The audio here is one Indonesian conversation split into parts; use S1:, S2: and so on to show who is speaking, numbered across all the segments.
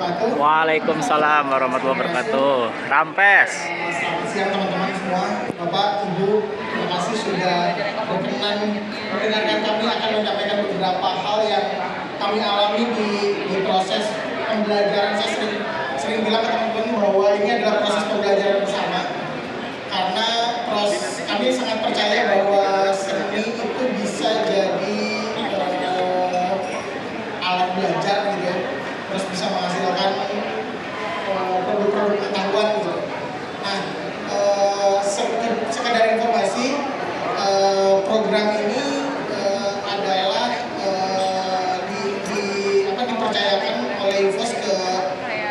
S1: wabarakatuh.
S2: Waalaikumsalam warahmatullahi wabarakatuh. Rampes.
S1: Selamat siang teman-teman semua, Bapak, Ibu, terima kasih sudah berkenan mendengarkan kami akan menyampaikan beberapa hal yang kami alami di proses pembelajaran. Saya sering bilang ke teman-teman bahwa ini adalah proses pembelajaran bersama, karena kami sangat percaya bahwa seni itu bisa jadi alat belajar gitu ya, terus bisa menghasilkan produk-produk pengetahuan gitu. Nah, sekedar informasi, program ini adalah dipercayakan oleh UFOS ke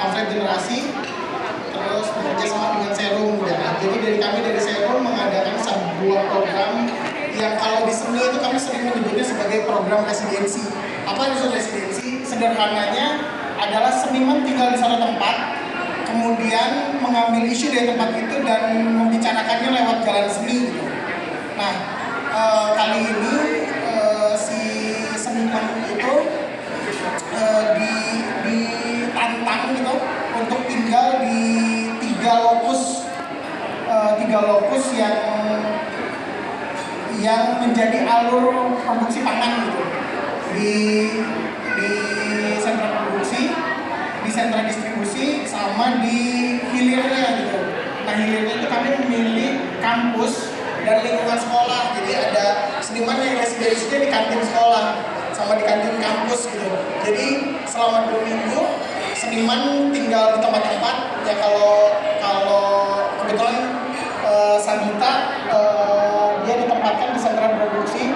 S1: Pamflet Generasi, terus bekerja sama dengan Serum. Jadi kami dari Serum mengadakan sebuah program yang kalau di seni itu kami sering menyebutnya sebagai program residensi. Apa itu residensi? Sederhananya adalah seniman tinggal di satu tempat, kemudian mengambil isu dari tempat itu dan membicarakannya lewat jalan seni gitu. Nah, kali ini si seniman itu ditantang gitu untuk tinggal di tiga lokus yang menjadi alur produksi pangan gitu, di sentra produksi, di sentra distribusi, sama di hilirnya gitu. Nah, hilirnya itu kami memilih kampus dan lingkungan sekolah. Jadi ada seniman yang residensinya di kantin sekolah sama di kantin kampus gitu. Jadi selama 2 minggu seniman tinggal di tempat-tempat ya. Kalau kebetulan Sabita dia ditempatkan di sentra produksi.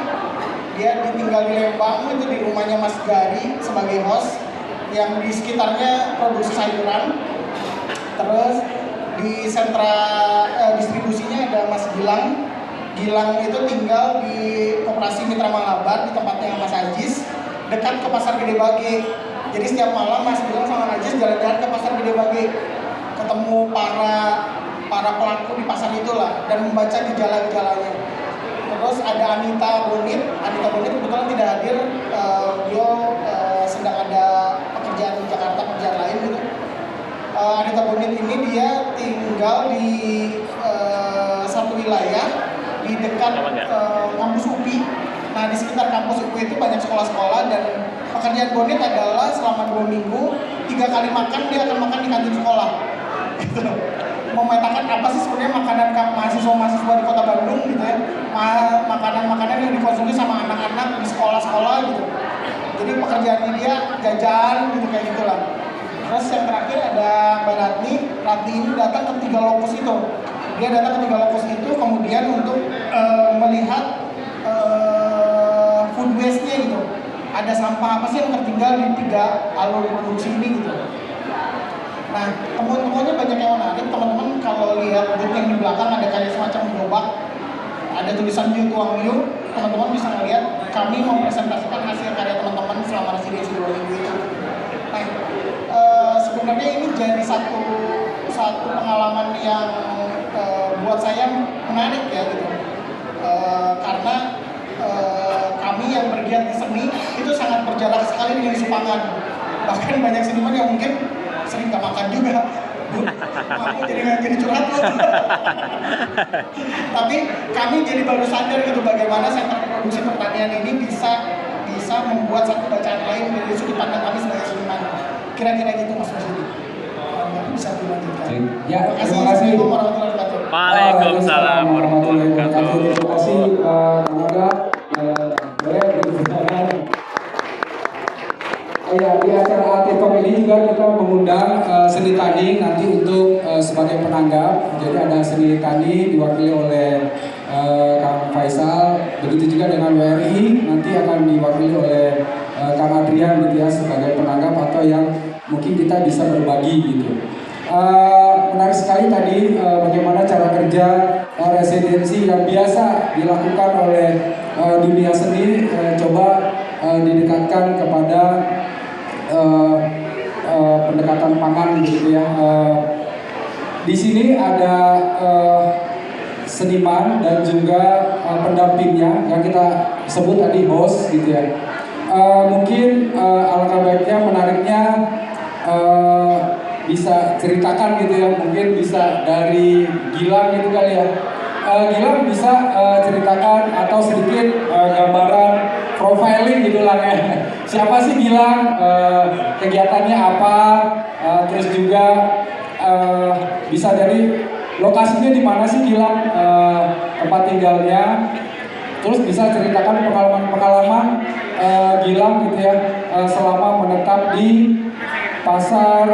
S1: Dia ditinggal di Lembang, itu di rumahnya Mas Gari sebagai host, yang di sekitarnya produksi sayuran. Terus di sentra distribusinya ada Mas Gilang. Gilang itu tinggal di Koperasi Mitra Malabar di tempatnya Mas Ajis, dekat ke Pasar Gede Bage. Jadi setiap malam Mas Gilang sama Ajis jalan-jalan ke Pasar Gede Bage, ketemu para pelaku di pasar itulah dan membaca gejala-gejalanya. Terus ada Anita Bonit kebetulan tidak hadir, beliau sedang ada pekerjaan di Jakarta, pekerjaan lain gitu. Anita Bonit ini dia tinggal di satu wilayah di dekat kampus UPI. Nah, di sekitar kampus UPI itu banyak sekolah-sekolah, dan pekerjaan Bonit adalah selama 2 minggu 3 kali makan dia akan makan di kantin sekolah. Gitu. Memetakan apa sih sebenarnya makanan mahasiswa-mahasiswa di Kota Bandung gitu ya, makanan-makanan yang dikonsumsi sama anak-anak di sekolah-sekolah gitu. Jadi pekerjaannya dia jajan gitu, kayak gitulah. Terus yang terakhir ada Mbak Ratni ini datang ke 3 lokus itu. Dia datang ke 3 lokus itu kemudian untuk melihat food waste-nya gitu. Ada sampah apa sih yang tertinggal di 3 alur produksi ini gitu. Nah, temuan-temuannya banyak yang menarik. Teman-teman kalau lihat booth yang di belakang ada kayak semacam gerobak, ada tulisan Yu Tuang Yu. Teman-teman bisa melihat kami mempresentasikan hasil karya teman-teman selama residensi 2 minggu itu. Nah, sebenarnya ini jadi satu pengalaman yang buat saya menarik ya gitu. Karena kami yang bergiat di seni itu sangat berjarak sekali dengan Supangan. Bahkan banyak seniman yang mungkin sering gak makan juga. Aku jadi curhat loh. Tapi kami jadi baru sadar gitu bagaimana sentra produksi pertanian ini bisa membuat satu bacaan lain dari sudut pandang kami sebagai seniman. Kira-kira gitu Mas Budi. Bisa dilanjutkan.
S3: Ya, terima kasih.
S2: Waalaikumsalam warahmatullahi wabarakatuh.
S3: Terima kasih Kang. Boleh dipersilakan. Ya, di acara Artikom ini juga kita mengundang seni tani nanti untuk sebagai penanggap. Jadi ada seni tani diwakili oleh Kang Faisal. Begitu juga dengan WRI nanti akan diwakili oleh Kang Adrian gitu ya, sebagai penanggap atau yang mungkin kita bisa berbagi gitu. Menarik sekali tadi bagaimana cara kerja residensi yang biasa dilakukan oleh dunia seni, coba didekatkan kepada pendekatan pangan gitu ya. Di sini ada seniman dan juga pendampingnya yang kita sebut tadi host gitu ya. Mungkin alangkah baiknya menariknya bisa ceritakan gitu ya, mungkin bisa dari Gilang gitu kali ya. Gilang bisa ceritakan atau sedikit gambaran profiling gitu lah ya. Siapa sih Gilang, kegiatannya apa, terus juga bisa dari lokasinya di mana sih Gilang, tempat tinggalnya, terus bisa ceritakan pengalaman-pengalaman Gilang gitu ya selama menetap di Pasar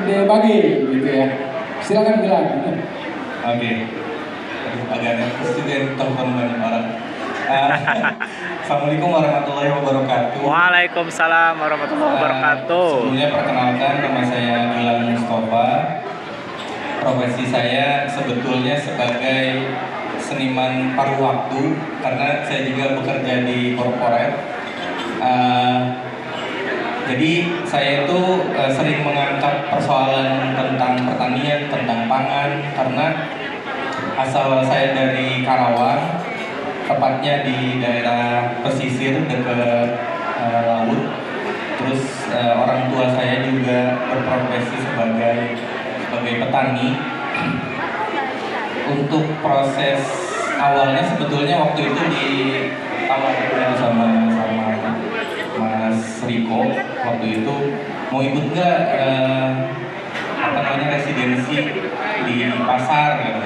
S3: Gede Bage gitu ya. Silakan Gilang.
S4: Oke. Agak nervous juga ya, telepon banyak orang. Assalamualaikum warahmatullahi wabarakatuh.
S2: Waalaikumsalam warahmatullahi wabarakatuh.
S4: Sebelumnya perkenalkan, nama saya Gilang Mustafa. Profesi saya sebetulnya sebagai seniman paruh waktu karena saya juga bekerja di korporat. Jadi saya itu sering mengangkat persoalan tentang pertanian, tentang pangan karena asal saya dari Karawang, tepatnya di daerah pesisir dekat laut. Terus orang tua saya juga berprofesi sebagai petani. Untuk proses awalnya sebetulnya waktu itu ditawarkan sama Mas Riko waktu itu mau ikut nggak residensi di pasar gitu.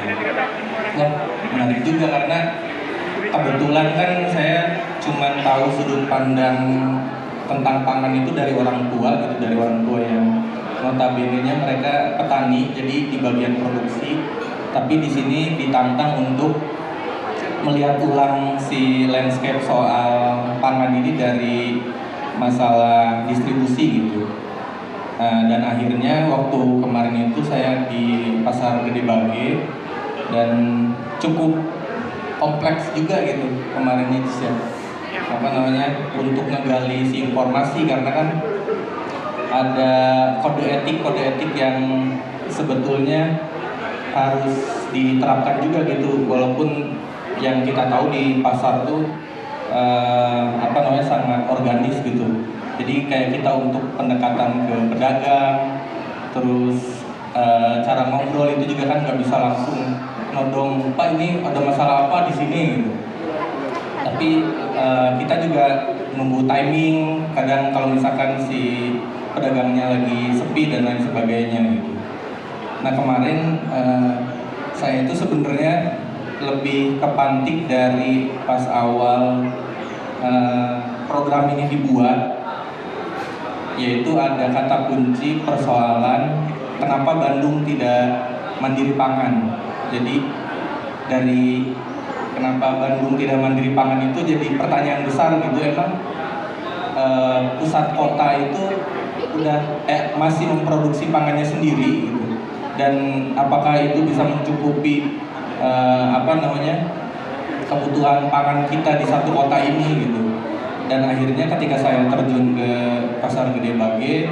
S4: Wah, menarik juga karena kebetulan kan saya cuma tahu sudut pandang tentang pangan itu dari orang tua gitu, dari orang tua yang notabene-nya mereka petani, jadi di bagian produksi. Tapi di sini ditantang untuk melihat ulang si landscape soal pangan ini dari masalah distribusi gitu. Dan akhirnya waktu kemarin itu saya di Pasar Gede Bage dan cukup kompleks juga gitu kemarin itu ya. Untuk ngegali si informasi karena kan ada kode etik yang sebetulnya harus diterapkan juga gitu, walaupun yang kita tahu di pasar tuh sangat organis gitu. Jadi kayak kita untuk pendekatan ke pedagang, terus cara ngobrol itu juga kan nggak bisa langsung nodong, Pak ini ada masalah apa di sini gitu. Tapi kita juga nunggu timing, kadang kalau misalkan si pedagangnya lagi sepi dan lain sebagainya gitu. Nah kemarin saya itu sebenarnya lebih kepantik dari pas awal program ini dibuat, yaitu ada kata kunci persoalan kenapa Bandung tidak mandiri pangan. Jadi dari kenapa Bandung tidak mandiri pangan itu jadi pertanyaan besar gitu. Emang pusat kota itu udah masih memproduksi pangannya sendiri gitu, dan apakah itu bisa mencukupi kebutuhan pangan kita di satu kota ini gitu. Dan akhirnya ketika saya terjun ke Pasar Gede Bage,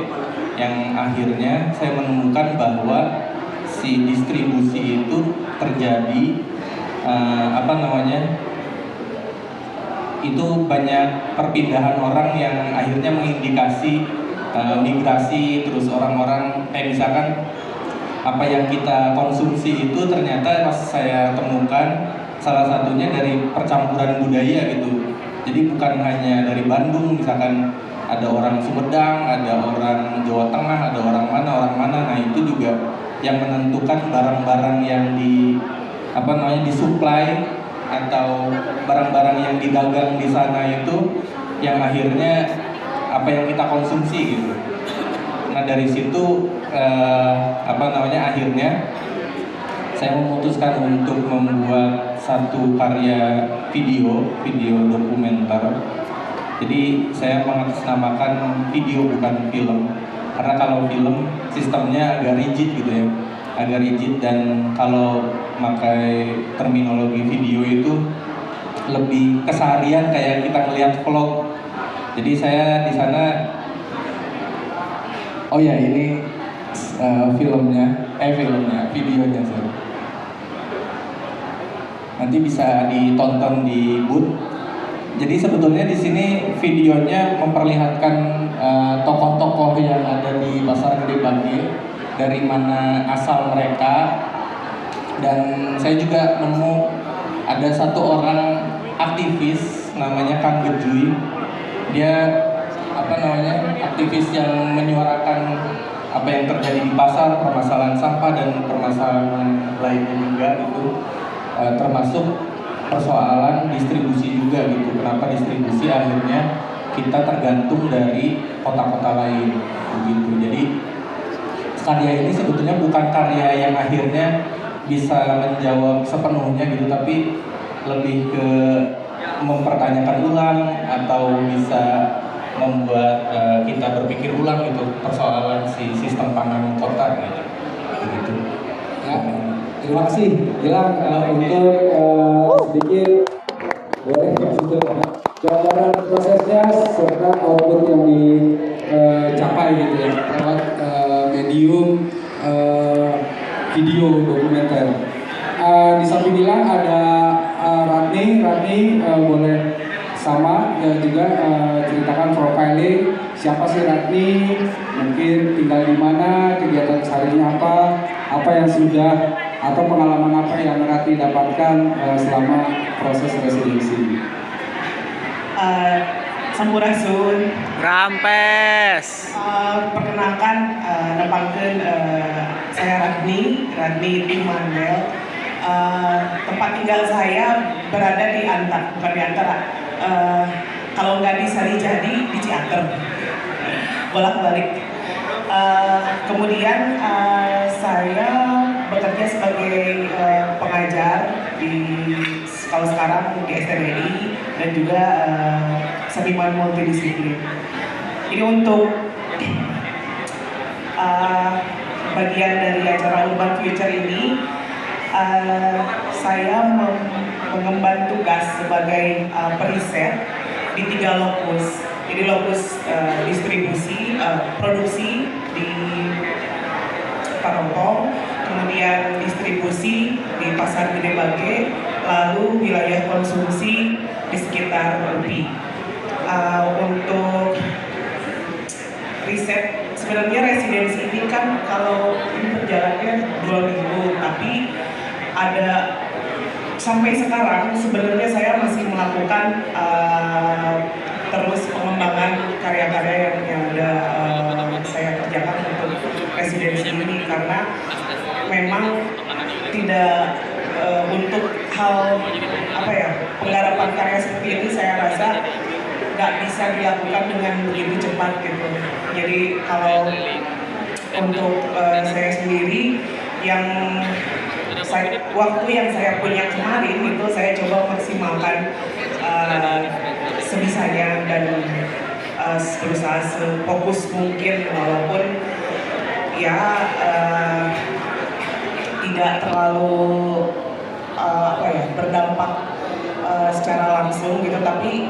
S4: yang akhirnya saya menemukan bahwa si distribusi itu terjadi itu banyak perpindahan orang yang akhirnya mengindikasi migrasi. Terus orang-orang misalkan apa yang kita konsumsi itu ternyata pas saya temukan salah satunya dari percampuran budaya gitu. Jadi bukan hanya dari Bandung, misalkan ada orang Sumedang, ada orang Jawa Tengah, ada orang mana. Nah itu juga yang menentukan barang-barang yang disuplai atau barang-barang yang didagang di sana itu yang akhirnya apa yang kita konsumsi gitu. Nah dari situ akhirnya saya memutuskan untuk membuat satu karya video dokumenter. Jadi saya mengatasnamakan video bukan film, karena kalau film sistemnya agak rigid gitu ya, dan kalau pakai terminologi video itu lebih keseharian kayak kita ngelihat vlog. Jadi saya di sana, ini videonya saya. Nanti bisa ditonton di booth. Jadi sebetulnya di sini videonya memperlihatkan tokoh-tokoh yang ada di Pasar Gede Bage. dari mana asal mereka. Dan saya juga nemu ada satu orang aktivis namanya Kang Gejuy. Dia aktivis yang menyuarakan apa yang terjadi di pasar, permasalahan sampah dan permasalahan lainnya juga gitu. Termasuk persoalan distribusi juga gitu. Kenapa distribusi akhirnya kita tergantung dari kota-kota lain begitu. Jadi karya ini sebetulnya bukan karya yang akhirnya bisa menjawab sepenuhnya gitu, tapi lebih ke mempertanyakan ulang atau bisa membuat kita berpikir ulang gitu persoalan si sistem pangan kota gitu. Begitu.
S3: Ya, terima kasih Gilang untuk sedikit boleh untuk gambaran prosesnya serta output yang dicapai gitu ya lewat medium video dokumenter. Di samping Gilang ada Radni boleh sama juga ceritakan profiling siapa sih Radni, mungkin tinggal di mana, kegiatan seharinya apa yang sudah atau pengalaman apa yang Radni dapatkan selama proses residensi.
S5: Sampurasun.
S2: Rampes.
S5: Perkenalkan, nepangkeun saya Radni Timandel. Tempat tinggal saya berada di Antar, bukan di Antara. Kalau nggak di Sarijadi, di Ciater. Bolak-balik. Kemudian saya bekerja sebagai pengajar kalau sekarang di STBI dan juga seniman multidisiplin. Ini untuk bagian dari acara Urban Future ini, saya mengemban tugas sebagai periset di 3 lokus. Jadi lokus distribusi, produksi di Parompong, kemudian distribusi di Pasar Gede Bage, lalu wilayah konsumsi di sekitar UPI. Untuk riset, sebenarnya residensi ini kan kalau ini berjalannya 2 minggu, tapi ada sampai sekarang sebenarnya saya masih melakukan terus pengembangan karya-karya yang udah saya kerjakan untuk residensi ini, karena memang tidak untuk hal penggarapan karya seperti ini saya rasa nggak bisa dilakukan dengan begitu cepat gitu. Jadi kalau untuk saya sendiri waktu yang saya punya kemarin itu saya coba maksimalkan sebisanya dan berusaha sefokus mungkin, walaupun tidak terlalu berdampak secara langsung gitu, tapi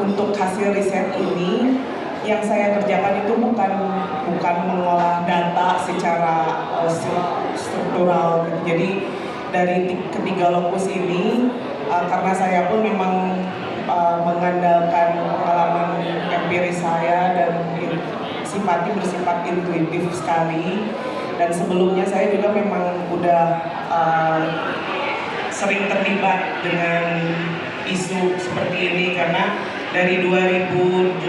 S5: untuk hasil riset ini yang saya kerjakan itu bukan mengolah data secara struktural gitu. Jadi dari ketiga lokus ini karena saya pun memang mengandalkan pengalaman empiris saya dan bersifat intuitif sekali, dan sebelumnya saya juga memang udah sering terlibat dengan isu seperti ini, karena dari 2018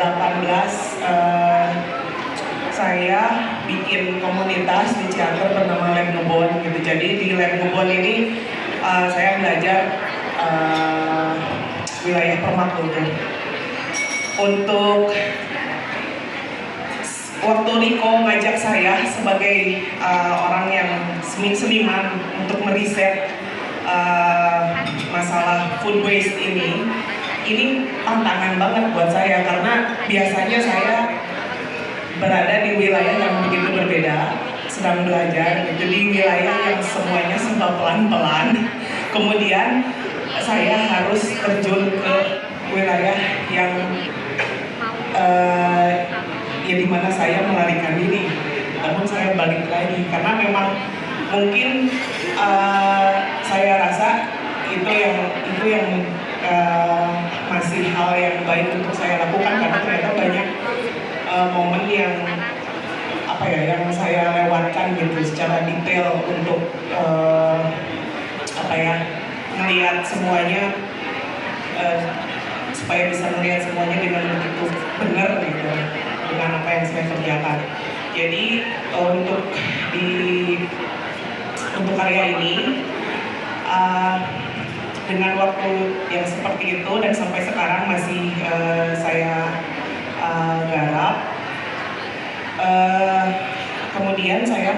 S5: saya bikin komunitas di Ciater bernama Lem Ngebon gitu. Jadi di Lem Ngebon ini saya belajar wilayah permakultur. Untuk waktu Riko ngajak saya sebagai orang yang seniman untuk meriset masalah food waste ini tantangan banget buat saya, karena biasanya saya berada di wilayah yang begitu berbeda, sedang belajar gitu, di wilayah yang semuanya serba pelan-pelan. Kemudian saya harus terjun ke wilayah yang di mana saya melarikan diri, namun saya balik lagi karena memang mungkin saya rasa itu yang masih hal yang baik untuk saya lakukan, karena ternyata banyak momen yang apa ya yang saya lewatkan gitu secara detail untuk apa ya melihat semuanya supaya bisa melihat semuanya dengan begitu benar gitu dengan apa yang saya kerjakan. Jadi untuk karya ini dengan waktu yang seperti itu dan sampai sekarang masih saya garap. Kemudian saya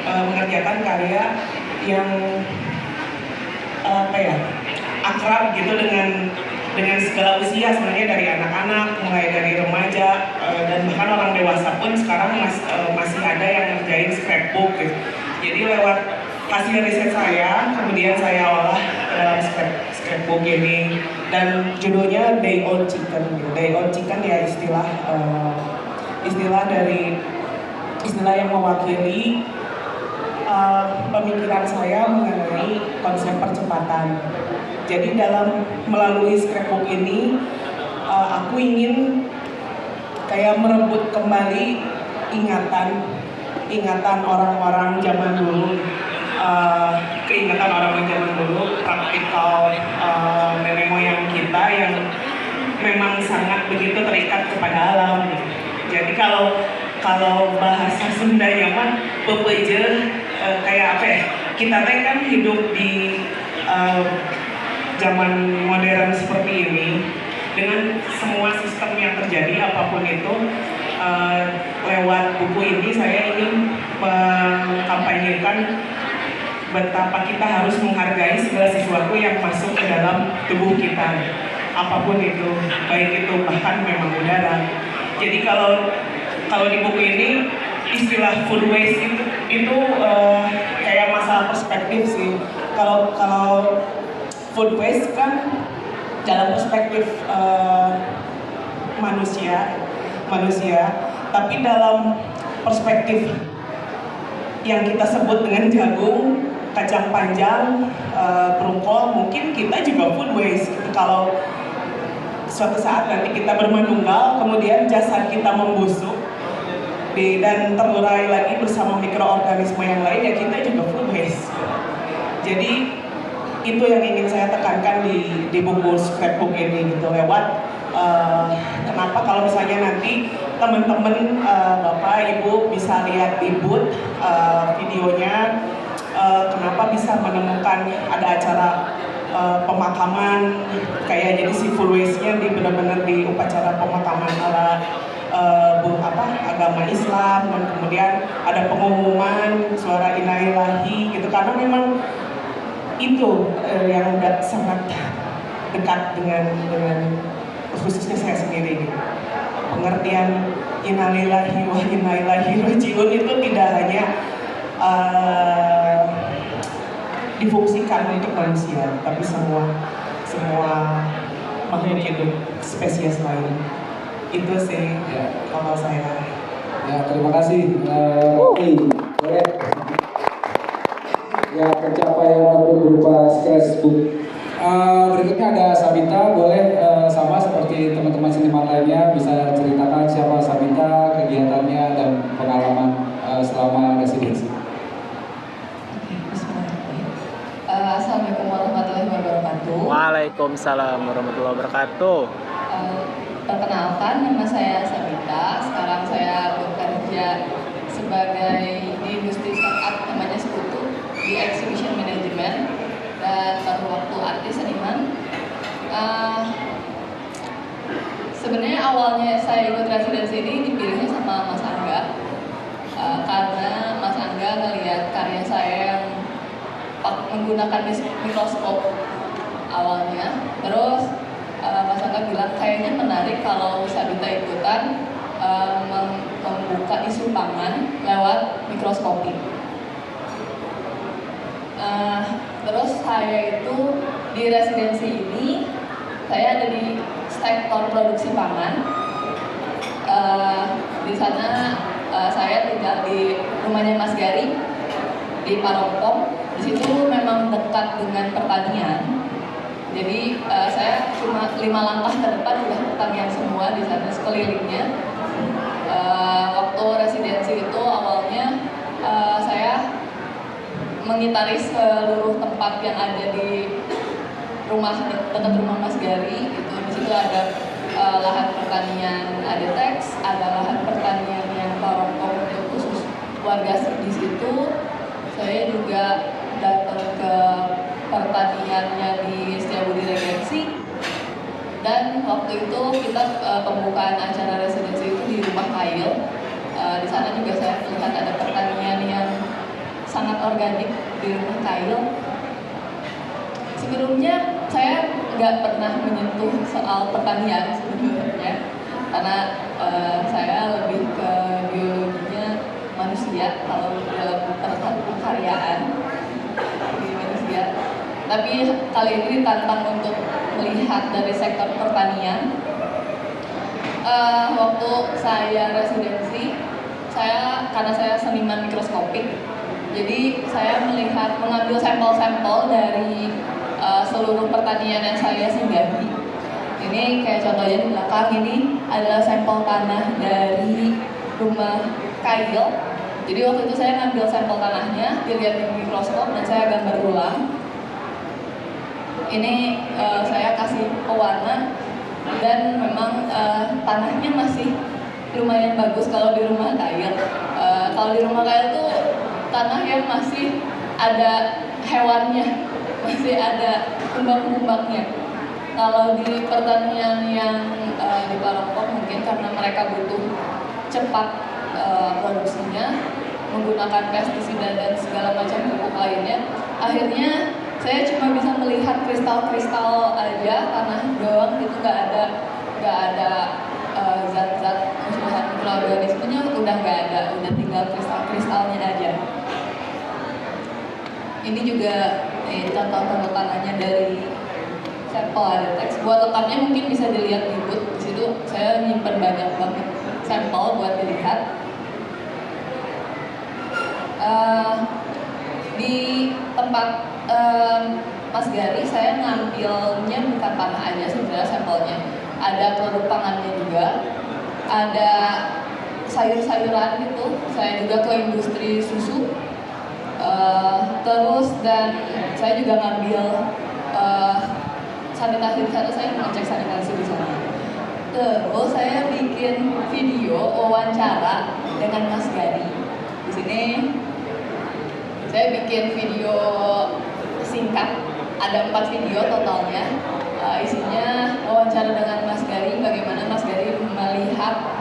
S5: mengerjakan karya yang apa ya akrab gitu dengan segala usia sebenarnya, dari anak-anak mulai dari remaja dan bahkan orang dewasa pun sekarang masih ada yang ngerjain scrapbook gitu. Jadi lewat hasil riset saya kemudian saya olah dalam scrapbook ini dan judulnya Day Old Chicken gitu. Day Old Chicken ya istilah yang mewakili pemikiran saya mengenai konsep percepatan. Jadi melalui scrapbook ini aku ingin kayak merebut kembali ingatan orang-orang zaman dulu, keingatan orang-orang zaman dulu, praktikal nenek moyang kita yang memang sangat begitu terikat kepada alam. Jadi kalau bahasa Sundanya mah bepeje kayak apa ya? Kita kan hidup di zaman modern seperti ini dengan semua sistem yang terjadi apapun itu. Lewat buku ini saya ingin mengkampanyekan betapa kita harus menghargai segala sesuatu yang masuk ke dalam tubuh kita, apapun itu, baik itu bahkan memang udara. Jadi kalau di buku ini istilah food waste itu kayak masalah perspektif sih. Kalau food waste kan dalam perspektif manusia, tapi dalam perspektif yang kita sebut dengan jagung, kacang panjang, brokol, mungkin kita juga food waste. Kalau suatu saat nanti kita bermenunggal, kemudian jasad kita membusuk dan terurai lagi bersama mikroorganisme yang lain, ya kita juga food waste. Jadi itu yang ingin saya tekankan di buku scrapbook ini gitu, lewat kenapa kalau misalnya nanti teman-teman Bapak Ibu bisa lihat di booth videonya, kenapa bisa menemukan ada acara pemakaman kayak jadi si full waste-nya benar-benar di upacara pemakaman ala agama Islam, dan kemudian ada pengumuman suara inailahi gitu, karena memang itu yang udah sangat dekat dengan khususnya saya sendiri gitu. Pengertian innalillahi wa inna ilaihi raji'un itu tidak hanya difungsikan untuk manusia, tapi semua makhluk hidup spesies lain. Itu sih kalau saya.
S3: Ya, terima kasih. Boleh. Ya, pencapaian ataupun berupa scrapbook. Berikutnya ada Sabita, boleh sama seperti teman-teman seniman lainnya bisa ceritakan siapa Sabita, kegiatannya dan pengalaman selama residensi.
S6: Assalamualaikum warahmatullahi wabarakatuh.
S2: Waalaikumsalam warahmatullahi wabarakatuh.
S6: Perkenalkan, nama saya Sabita. Sekarang saya bekerja sebagai di industri startup namanya Sekutu di exhibition management dan baru waktu artis seniman. Sebenarnya awalnya saya ikut residensi ini dipilihnya sama Mas Angga karena Mas Angga ngelihat karya saya yang menggunakan mikroskop awalnya. Terus Mas Angga bilang kayaknya menarik kalau Sabita ikutan membuka isu pangan lewat mikroskopi. Terus saya itu di residensi ini saya ada di sektor produksi pangan. Di sana saya tinggal di rumahnya Mas Gari di Parompong. Di situ memang dekat dengan pertanian. Jadi saya cuma 5 langkah ke depan udah pertanian semua di sana sekelilingnya. Waktu residensi itu mengitari seluruh tempat yang ada di dekat rumah Mas Gary gitu. Di situ ada lahan pertanian ada teks, ada lahan pertanian yang parokok untuk khusus warga di situ. Saya juga datang ke pertaniannya di Setiabudi Regensi, dan waktu itu kita pembukaan acara residensi itu di Rumah Kail. Di sana juga saya melihat ada pertanian yang sangat organik di Rumah Kail. Sebelumnya saya nggak pernah menyentuh soal pertanian sebenarnya, karena saya lebih ke biologinya manusia kalau dalam pengkaryaan di manusia. Tapi kali ini ditantang untuk melihat dari sektor pertanian. Waktu saya residensi, karena saya seniman mikroskopik, jadi saya mengambil sampel-sampel dari seluruh pertanian yang saya singgahi. Ini kayak contohnya di belakang ini adalah sampel tanah dari Rumah Kail. Jadi waktu itu saya ngambil sampel tanahnya, dilihat di mikroskop dan saya gambar ulang. Ini saya kasih pewarna dan memang tanahnya masih lumayan bagus kalau di Rumah Kail. Kalau di Rumah Kail tuh tanah yang masih ada hewannya, masih ada kumbang-kumbangnya. Kalau di pertanian yang di Parokok mungkin karena mereka butuh cepat produksinya, menggunakan pestisida dan segala macam pupuk lainnya, akhirnya saya cuma bisa melihat kristal-kristal aja, tanah doang gitu, nggak ada zat-zat unsur mikroorganismenya, udah nggak ada, udah tinggal kristal-kristalnya aja. Ini juga contoh-contoh tanahnya dari sampel ada teks. Buat lengkapnya mungkin bisa dilihat di booth. Di situ saya nyimpen banyak banget sampel buat dilihat. Di tempat Mas Gary saya ngambilnya bukan tanah aja sebenarnya sampelnya. Ada produk pangannya juga, ada sayur-sayuran gitu. Saya juga ke industri susu. Terus dan saya juga ngambil sanitasi di sana, saya ngecek sanitasi di sana. Terus saya bikin video wawancara dengan Mas Gary. Di sini saya bikin video singkat, ada 4 video totalnya. Isinya wawancara dengan Mas Gary, bagaimana Mas Gary melihat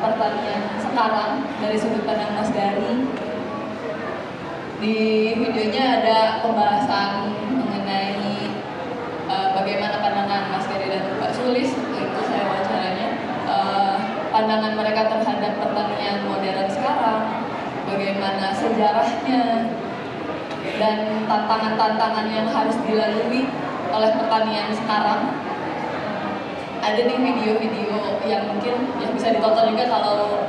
S6: pertanian sekarang dari sudut pandang Mas Gary. Di videonya ada pembahasan mengenai bagaimana pandangan Mas Gary dan Mbak Sulis, itu saya wawancaranya, pandangan mereka terhadap pertanian modern sekarang, bagaimana sejarahnya, dan tantangan-tantangan yang harus dilalui oleh pertanian sekarang. Ada nih video-video yang mungkin yang bisa ditonton juga kalau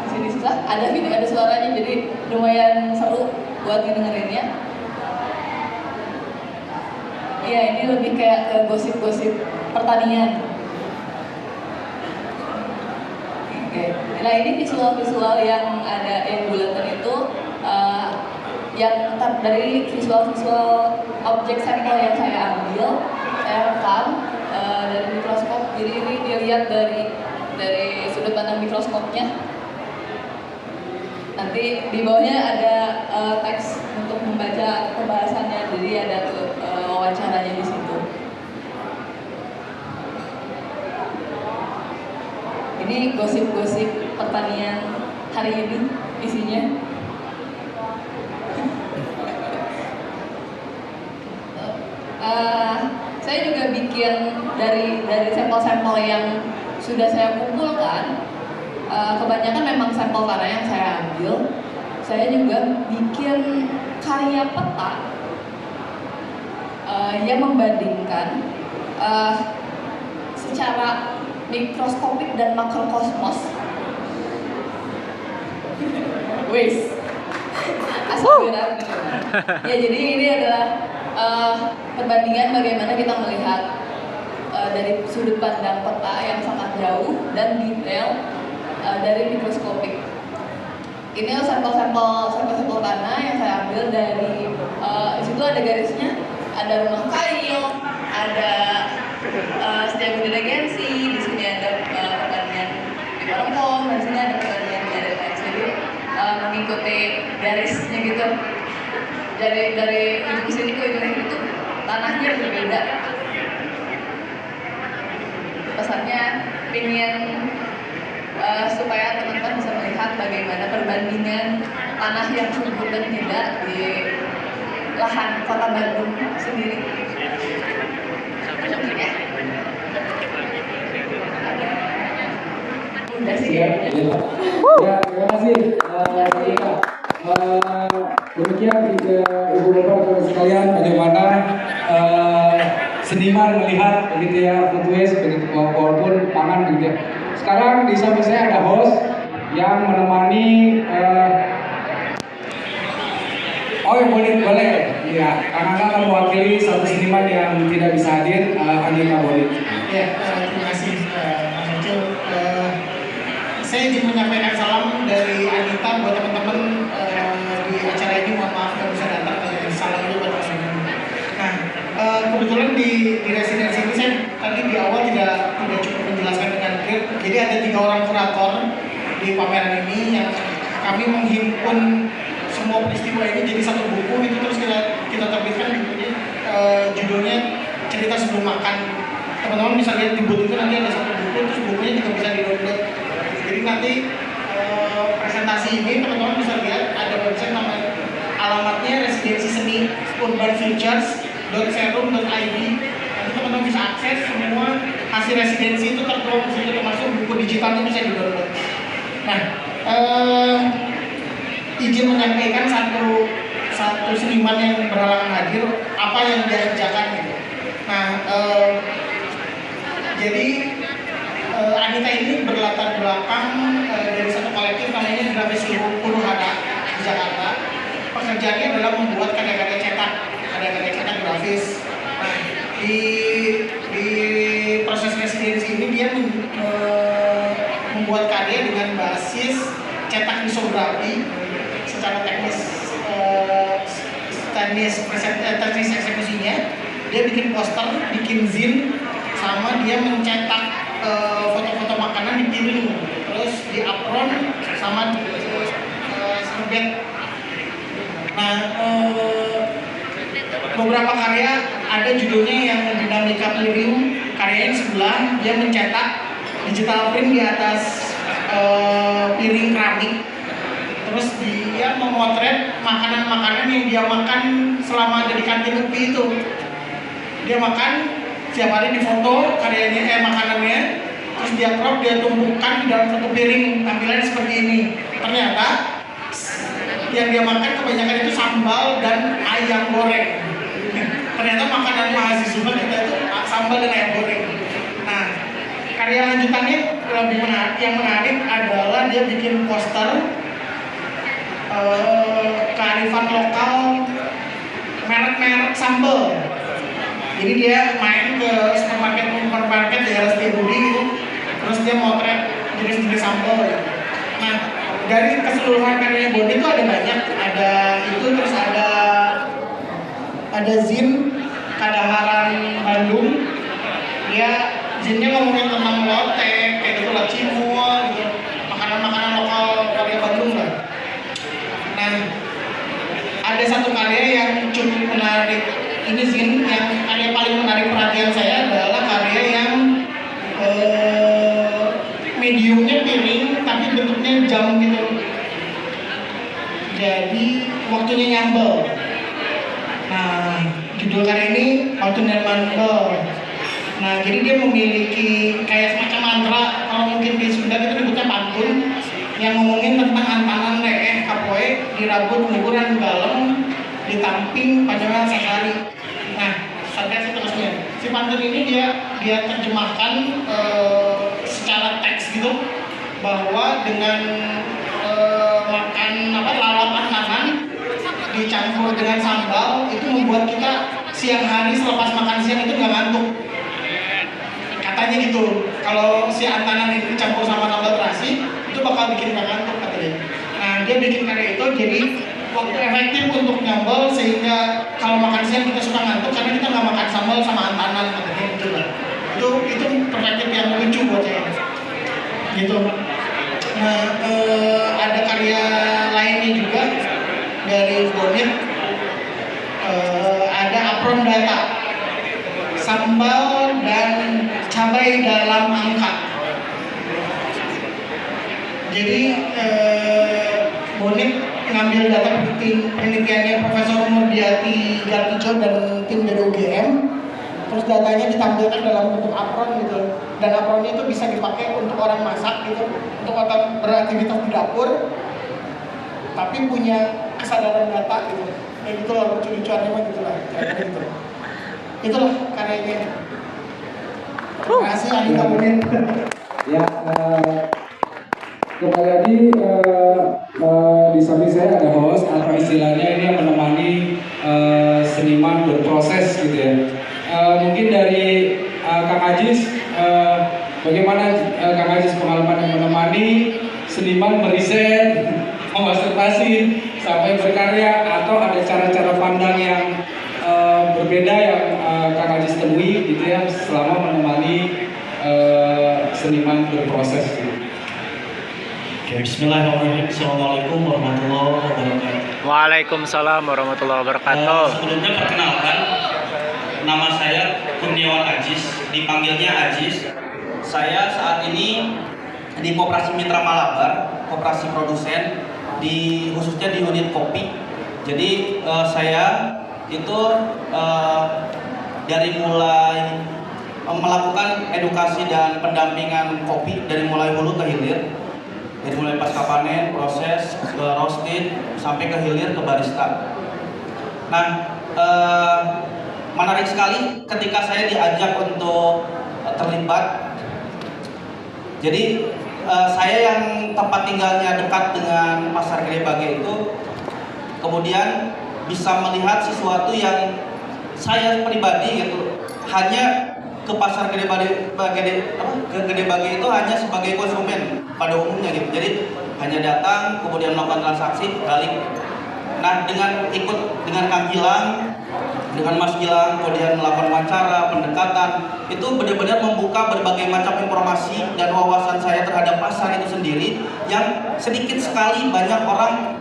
S6: di sini susah. Ada video, ada suaranya, jadi lumayan seru buat dengerinnya. Iya, ini lebih kayak ke gosip-gosip pertanian. Oke. Nah, ini visual-visual yang ada yang bulatan itu yang dari visual-visual objek sampel yang saya ambil, saya rekam dari mikroskop. Jadi ini dilihat dari sudut pandang mikroskopnya. Nanti di bawahnya ada teks untuk membaca pembahasannya, jadi ada wawancaranya di situ. Ini gosip-gosip pertanian hari ini isinya. Saya juga bikin dari sampel-sampel yang sudah saya kumpulkan. Kebanyakan memang sampel tanah yang saya ambil. Saya juga bikin karya peta yang membandingkan secara mikroskopik dan makrokosmos. Wis, asal berat. Ya, jadi ini adalah perbandingan bagaimana kita melihat dari sudut pandang peta yang sangat jauh dan detail dari mikroskopik. ini sampel-sampel tanah yang saya ambil dari di situ ada garisnya, ada rumah kayu, ada Setiabudi Regensi, di sini ada pertanian di Parongpong, dan di sini ada pertanian di Adenex. Jadi mengikuti garisnya gitu. Dari ujung sini ke ujung sini itu tanahnya berbeda. Pesannya ingin supaya teman-teman bisa melihat bagaimana perbandingan tanah yang subur dan tidak di lahan kota Bandung sendiri. Ya. Udah sih ya.
S3: Ya, terima kasih. Demikian Ibu Bapak sekalian, bagaimana seniman melihat begitu ya footways begitu walaupun pangan begitu. Sekarang di samping saya ada host yang menemani oh ya boleh ya karena mewakili satu seniman yang tidak bisa hadir, Anita boleh.
S1: Ya, terima kasih Mas Acil. Saya ingin menyampaikan salam dari Anita buat teman-teman di acara ini. Mohon maaf nggak bisa datang. Salam dulu buat teman-teman. Nah, kebetulan di residensi ini saya tadi di awal tidak cukup menjelaskan dengan clear. Jadi ada 3 orang kurator di pameran ini yang kami menghimpun semua peristiwa ini jadi satu buku itu, terus kita terbitkan bukunya, judulnya Cerita Sebelum Makan. Teman-teman bisa lihat di booth itu nanti ada satu buku, terus bukunya juga bisa di-download. Jadi nanti presentasi ini teman-teman bisa lihat ada website namanya, alamatnya Residensi Seni Urban Futures.serum.id. Nanti teman-teman bisa akses semua hasil residensi itu tertuang di situ, termasuk buku digitalnya bisa di-download. Nah, izin menyampaikan satu seniman yang berhalangan hadir apa yang dia kerjakan gitu. Nah, jadi Anita ini berlatar belakang dari satu kolektif namanya Grafis Puruhana di Jakarta. Pekerjaannya adalah membuat karya-karya cetak grafis. Nah, di proses residensi ini dia membuat karya dengan basis cetak lisografi. Secara teknis eksekusinya dia bikin poster, bikin zin, sama dia mencetak foto-foto makanan di piring, terus di apron sama serbet. Nah, beberapa karya ada judulnya yang Dinamika Piring, karyanya sebelah dia mencetak digital print di atas piring keramik. Terus dia memotret makanan-makanan yang dia makan selama ada di kantin UPI itu. Dia makan, setiap hari difoto karyanya, makanannya, terus dia crop, dia tumpukan di dalam satu piring, tampilannya seperti ini. Ternyata yang dia makan kebanyakan itu sambal dan ayam goreng. Ternyata makanan mahasiswa kita itu sambal dan ayam goreng. Nah, karya lanjutannya lebih menarik. Yang menarik adalah dia bikin poster kearifan lokal merek-merek sambal. Jadi dia main ke supermarket daerah Setiabudi gitu, terus dia motret jenis-jenis sambal gitu. Nah, dari keseluruhan karyanya Bodi itu ada banyak, ada itu, terus ada zin Kadaharan Bandung. Dia zinnya ngomongin tentang lotek, kayak gitu lah, cimol gitu, makanan-makanan lokal karya Bandung lah. Nah, ada satu karya yang cukup menarik. Ini zin yang karya paling menarik perhatian saya adalah karya yang mediumnya piring tapi bentuknya jam gitu. Jadi waktunya nyambel. Nah, judul karya ini Waktunya Nyambel. Nah, jadi dia memiliki kayak semacam mantra, kalau mungkin di Sunda itu disebutnya pantun, yang ngomongin tentang antanan leeh kapoe dirabut ngukuran dalam ditamping panjangnya sehari. Nah, sampai seterusnya. Si pantun ini dia terjemahkan secara teks gitu, bahwa dengan makan lalap antanan dicampur dengan sambal itu membuat kita siang hari selepas makan siang itu nggak ngantuk. Katanya gitu. Kalau si antanan itu dicampur sama sambal terasi itu bakal bikin nggak ngantuk katanya. Nah, dia bikin karya itu jadi waktu efektif untuk nyambel, sehingga kalau makan siang kita suka ngantuk karena kita nggak makan sambal sama antanan katanya gitu lah. Itu perspektif yang lucu buat saya gitu. Nah, ada karya lainnya juga dari Bonit, ada apron data, sambal dan cabai dalam angka. Jadi Bonit ngambil data penelitiannya Profesor Murdiati Gartijo dan tim dari UGM, terus datanya ditampilkan dalam bentuk apron gitu, dan apron itu bisa dipakai untuk orang masak gitu, untuk orang beraktivitas di dapur, tapi punya kesadaran data gitu. Kayak gitu lah, lucu-lucuannya mah gitu lah, gitu. Itulah karyanya. Terima kasih Anita Bonit.
S3: Ya, kembali lagi di samping saya ada host atau istilahnya ini yang menemani seniman berproses gitu ya. Mungkin dari Kang Ajis, bagaimana Kang Ajis pengalaman yang menemani seniman meriset, memasturbasi sampai berkarya, atau ada cara-cara pandang yang berbeda yang Kang Ajis temui gitu ya selama menemani seniman berproses gitu.
S7: Oke, bismillahirrahmanirrahim. Assalamualaikum warahmatullahi wabarakatuh.
S2: Waalaikumsalam warahmatullahi wabarakatuh.
S7: Sebelumnya perkenalkan, nama saya Kurniawan Ajis, dipanggilnya Ajis. Saya saat ini di Koperasi Mitra Malabar, koperasi produsen, khususnya di unit kopi. Jadi saya itu dari mulai melakukan edukasi dan pendampingan kopi dari mulai hulu ke hilir. Dari mulai pasca panen, proses, roasting, sampai ke hilir ke barista. Nah, menarik sekali ketika saya diajak untuk terlibat. Jadi saya yang tempat tinggalnya dekat dengan Pasar Gede Bage itu, kemudian bisa melihat sesuatu yang saya pribadi gitu hanya ke Pasar Gede Bage itu hanya sebagai konsumen pada umumnya gitu. Jadi hanya datang, kemudian melakukan transaksi, balik. Nah, dengan Kang Gilang, dengan Mas Gilang, kemudian melakukan wawancara, pendekatan, itu benar-benar membuka berbagai macam informasi dan wawasan saya terhadap pasar itu sendiri yang sedikit sekali banyak orang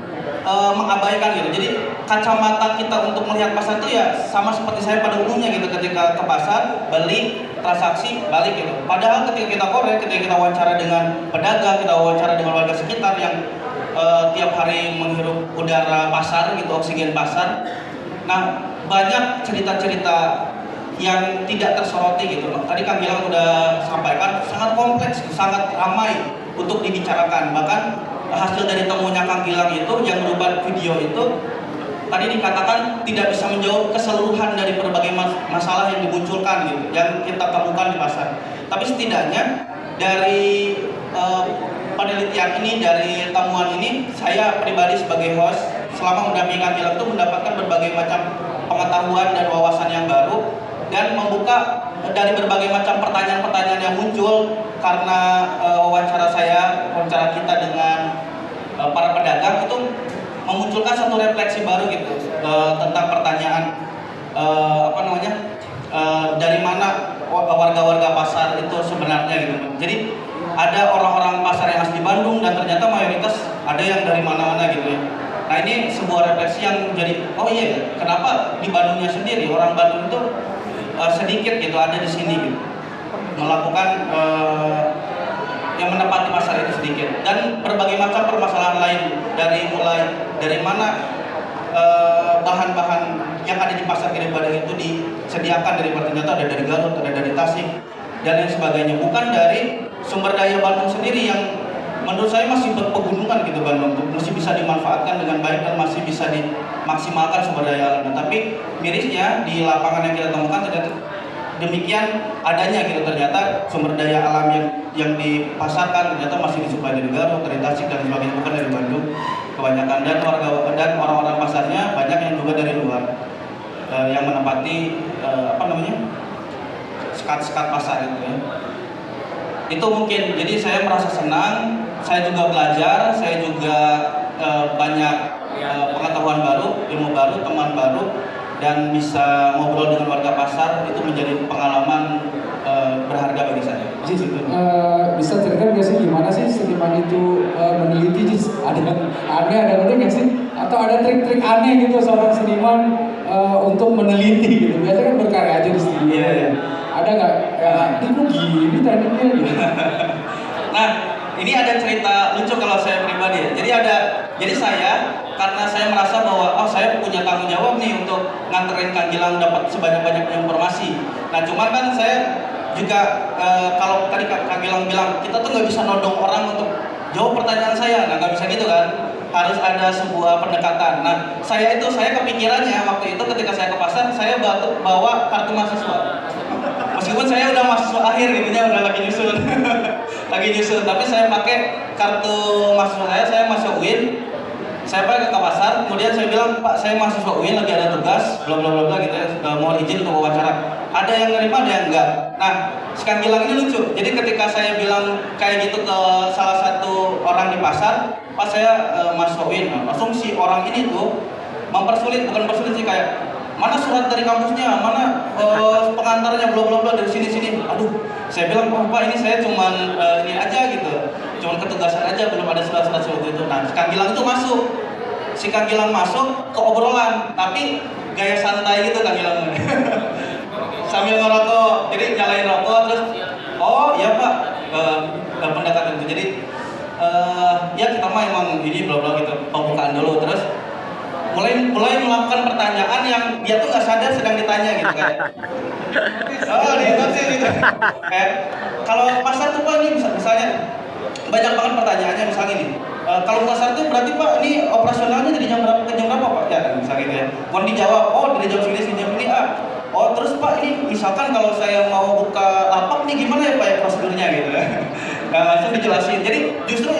S7: mengabaikan gitu. Jadi kacamata kita untuk melihat pasar itu ya sama seperti saya pada umumnya gitu, ketika ke pasar, beli, transaksi, balik gitu. Padahal ketika kita korek, ketika kita wawancara dengan pedagang, kita wawancara dengan warga sekitar yang tiap hari menghirup udara pasar gitu, oksigen pasar. Nah, banyak cerita-cerita yang tidak tersoroti gitu. Tadi Kang Gilang udah sampaikan, sangat kompleks, sangat ramai untuk dibicarakan. Bahkan hasil dari temunya Kang Gilang itu yang berupa video itu tadi dikatakan tidak bisa menjawab keseluruhan dari berbagai masalah yang dimunculkan gitu, yang kita temukan di pasar. Tapi setidaknya dari penelitian ini, dari temuan ini, saya pribadi sebagai host selama mendampingi Kang Gilang itu mendapatkan berbagai macam pengetahuan dan wawasan yang baru, dan membuka dari berbagai macam pertanyaan-pertanyaan yang muncul karena wawancara kita dengan para pedagang itu memunculkan satu refleksi baru gitu tentang pertanyaan dari mana warga-warga pasar itu sebenarnya gitu. Jadi ada orang-orang pasar yang asli Bandung dan ternyata mayoritas ada yang dari mana-mana gitu ya. Nah, ini sebuah refleksi yang jadi oh iya, kenapa di Bandungnya sendiri orang Bandung itu sedikit gitu ada di sini gitu, melakukan yang menempati pasar itu sedikit, dan berbagai macam permasalahan lain dari mana bahan-bahan yang ada di pasar Gede Bage itu disediakan, dari ternyata ada dari Garut, ada dari Tasik dan lain sebagainya, bukan dari sumber daya Bandung sendiri yang menurut saya masih berpegunungan gitu. Bandung masih bisa dimanfaatkan dengan baik dan masih bisa dimaksimalkan sumber daya alamnya. Tapi mirisnya di lapangan yang kita temukan ternyata demikian adanya gitu, ternyata sumber daya alam yang dipasarkan ternyata masih disuplai dari Garut, dari Tasik dan sebagainya, bukan dari Bandung kebanyakan, dan orang-orang pasarnya banyak yang juga dari luar yang menempati sekat-sekat pasar itu ya. Itu mungkin, jadi saya merasa senang, saya juga belajar, saya juga banyak pengetahuan baru, ilmu baru, teman baru, dan bisa ngobrol dengan warga pasar. Itu menjadi pengalaman berharga bagi saya.
S3: Bisa cerita nggak sih gimana sih seniman itu meneliti Jis? Ada aneh, ada unik nggak sih? Atau ada trik-trik aneh gitu seorang seniman untuk meneliti gitu? Biasanya kan berkarya aja di studio.
S7: Iya.
S3: Ada nggak? Ya, ini kok gini tekniknya gitu.
S7: Nah, ini ada cerita lucu kalau saya pribadi ya. Jadi saya karena saya merasa bahwa saya punya tanggung jawab nih untuk nganterin Kang Gilang dapat sebanyak-banyaknya informasi. Nah, cuman kan saya juga kalau tadi Kang Gilang bilang kita tuh nggak bisa nodong orang untuk jawab pertanyaan saya. Nah, nggak bisa gitu kan. Harus ada sebuah pendekatan. Nah, saya kepikirannya waktu itu ketika saya ke pasar, saya bawa kartu mahasiswa. Meskipun saya udah mahasiswa akhir gitu ya, udah lagi nyusun. Tapi saya pakai kartu mahasiswa saya mahasiswa UIN. Saya pakai ke pasar, kemudian saya bilang, "Pak, saya mahasiswa UIN lagi ada tugas, bla bla bla gitu ya, mohon izin untuk wawancara." Ada yang nerima, ada yang enggak. Nah, Kang Gilang ini lucu. Jadi ketika saya bilang kayak gitu ke salah satu orang di pasar, "Pak, saya mahasiswa UIN." Nah, langsung si orang ini tuh bukan mempersulit sih, kayak mana surat dari kampusnya, mana pengantarnya, bla bla bla dari sini. Aduh, saya bilang, Pak, ini saya cuman ini aja gitu, cuman ketugasan aja, belum ada surat-surat seperti itu. Nah, Kang Gilang itu masuk. Si Kang Gilang masuk ke obrolan, tapi gaya santai gitu Kang Gilang. Sambil ngerokok, jadi nyalain rokok terus, oh iya Pak, pendekatan itu. Jadi ya kita mah emang ini bla bla gitu, pembukaan dulu, terus mulai melakukan pertanyaan yang dia tuh nggak sadar sedang ditanya gitu kayak gitu. Kayak kalau pasar tuh Pak, ini misalnya banyak banget pertanyaannya, misalnya ini kalau pasar tuh berarti Pak ini operasionalnya dari jam berapa ke jam berapa Pak, ya misalnya gitu ya. Mohon dijawab, oh dari jam segini jam ini oh terus Pak ini misalkan kalau saya mau buka lapak nih gimana ya Pak ya prosedurnya gitu ya. Nah, langsung dijelasin. Jadi justru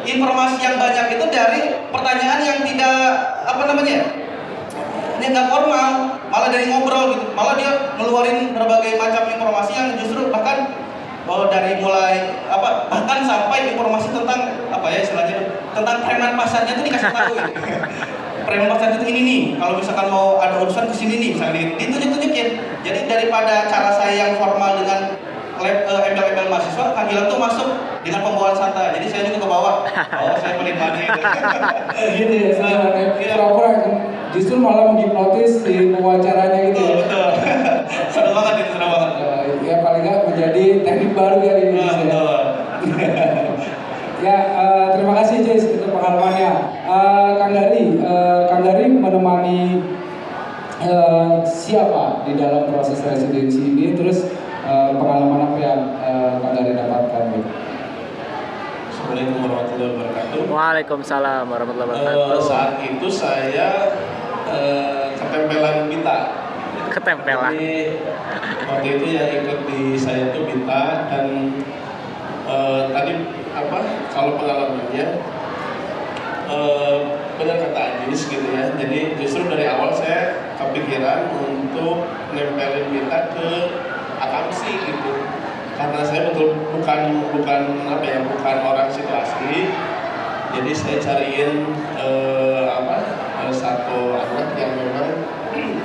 S7: informasi yang banyak itu dari pertanyaan yang tidak ini nggak formal, malah dari ngobrol gitu. Malah dia ngeluarin berbagai macam informasi yang justru bahkan dari mulai bahkan sampai informasi tentang istilahnya tentang preman pasarnya itu dikasih tahu gitu. Preman pasar itu ini nih, kalau misalkan mau ada urusan kesini nih, misalnya ditunjuk-tunjukin. Jadi daripada cara saya yang formal dengan embel-embel mahasiswa, Kang Gilang tuh masuk dengan pembawaan santai. Jadi saya juga ke bawah. Oh, saya menikmati itu.
S3: Gitu ya, sebenarnya pura-pura justru malah menghipnotis di wawancaranya gitu ya.
S7: Betul. Seru banget itu, seru banget.
S3: Ya paling nggak menjadi teknik baru ya di Indonesia. Ya, terima kasih Jess untuk pengalamannya. Kang Dari menemani siapa di dalam proses residensi ini, terus pengalaman apa yang Kang Dari dapatkan gitu?
S8: Assalamualaikum warahmatullahi wabarakatuh.
S2: Waalaikumsalam warahmatullahi wabarakatuh.
S8: Saat itu saya ketempelan Bita.
S2: Ketempelan.
S8: Jadi waktu itu yang ikut di saya itu Bita, dan tadi kalau pengalamannya benar kata Ajis gitu ya. Jadi justru dari awal saya kepikiran untuk nempelin Bita ke akamsi gitu. Karena saya bukan orang situasi. Jadi saya cariin satu anak yang memang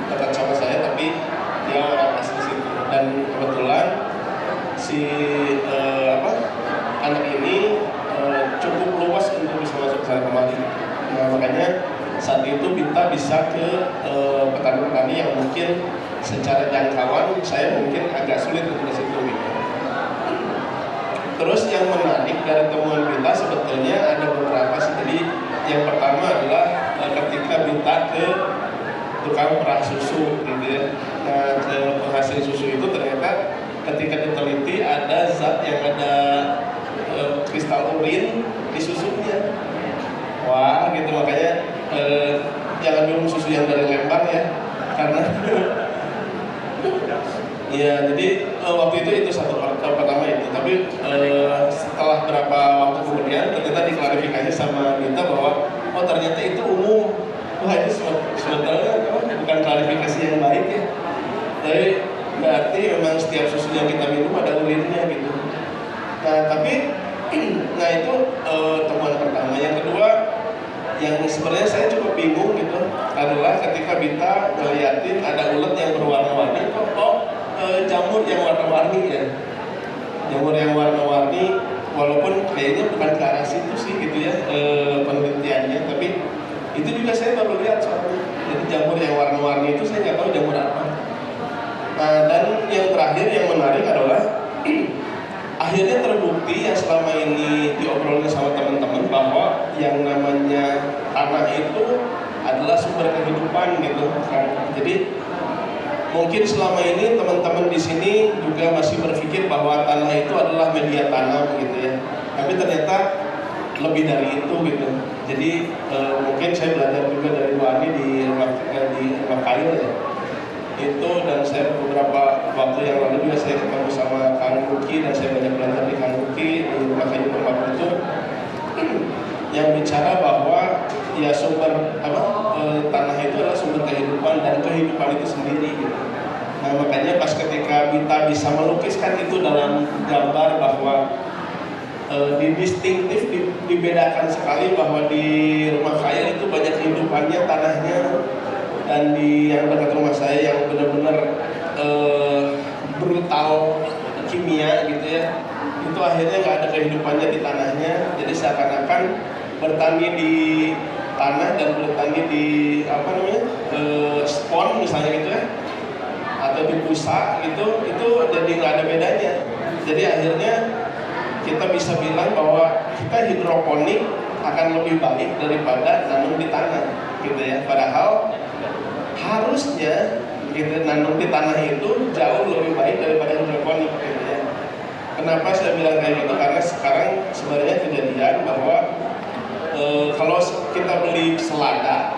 S8: dekat sama saya, tapi dia orang asli situ. Dan kebetulan si anak ini cukup luas untuk bisa masuk ke sana kemari. Nah, makanya saat itu kita bisa ke petani-petani yang mungkin secara jangkauan saya mungkin agak sulit untuk ke situ gitu. Terus yang menarik dari temuan kita sebetulnya ada beberapa sih. Jadi yang pertama adalah ketika kita ke tukang perah susu gitu ya. Nah, ke penghasil susu itu ternyata ketika diteliti ada zat yang ada kristal urin di susunya. Wah, gitu, makanya jangan minum susu yang dari Lembang ya, karena ya jadi waktu itu satu pertama itu. Tapi setelah berapa waktu kemudian ternyata diklarifikasi sama kita bahwa ternyata itu umum. Wah, itu sebetulnya bukan klarifikasi yang baik ya. Tapi berarti memang setiap susu yang kita minum ada urinnya gitu. Nah, tapi itu temuan pertama. Yang kedua yang sebenarnya saya cukup bingung gitu adalah ketika Bita ngeliatin ada ulet yang berwarna-warni, jamur yang warna-warni ya. Jamur yang warna-warni, walaupun kayaknya bukan ke arah situ sih gitu ya penelitiannya, tapi itu juga saya baru lihat soalnya. Jadi jamur yang warna-warni itu saya nggak tahu jamur apa. Nah, dan yang terakhir yang menarik adalah akhirnya terbukti yang selama ini diobrolin sama teman-teman bahwa yang namanya tanah itu adalah sumber kehidupan gitu kan. Jadi mungkin selama ini teman-teman di sini juga masih berpikir bahwa tanah itu adalah media tanam gitu ya. Tapi ternyata lebih dari itu gitu. Jadi mungkin saya belajar juga dari Wani di rumah kayu ya. Itu dan saya beberapa waktu yang lalu juga saya ketemu sama Kang Luki dan saya banyak belajar di Kang Luki di rumah kayu Permata itu yang bicara bahwa ya sumber tanah itu adalah sumber kehidupan dan kehidupan itu sendiri gitu. Nah makanya pas ketika Bita bisa melukiskan itu dalam gambar bahwa distinktif dibedakan sekali bahwa di rumah kayu itu banyak kehidupannya tanahnya. Dan di yang dekat rumah saya yang benar-benar brutal kimia gitu ya, itu akhirnya nggak ada kehidupannya di tanahnya. Jadi seakan-akan bertani di tanah dan bertani di spon misalnya gitu ya, atau di busa gitu, itu jadi nggak ada bedanya. Jadi akhirnya kita bisa bilang bahwa kita hidroponik akan lebih baik daripada nanam di tanah gitu ya. Padahal harusnya gitu, nanam di tanah itu jauh lebih baik daripada hidroponik gitu ya. Kenapa saya bilang kayak gitu? Karena sekarang sebenarnya kejadian bahwa kalau kita beli selada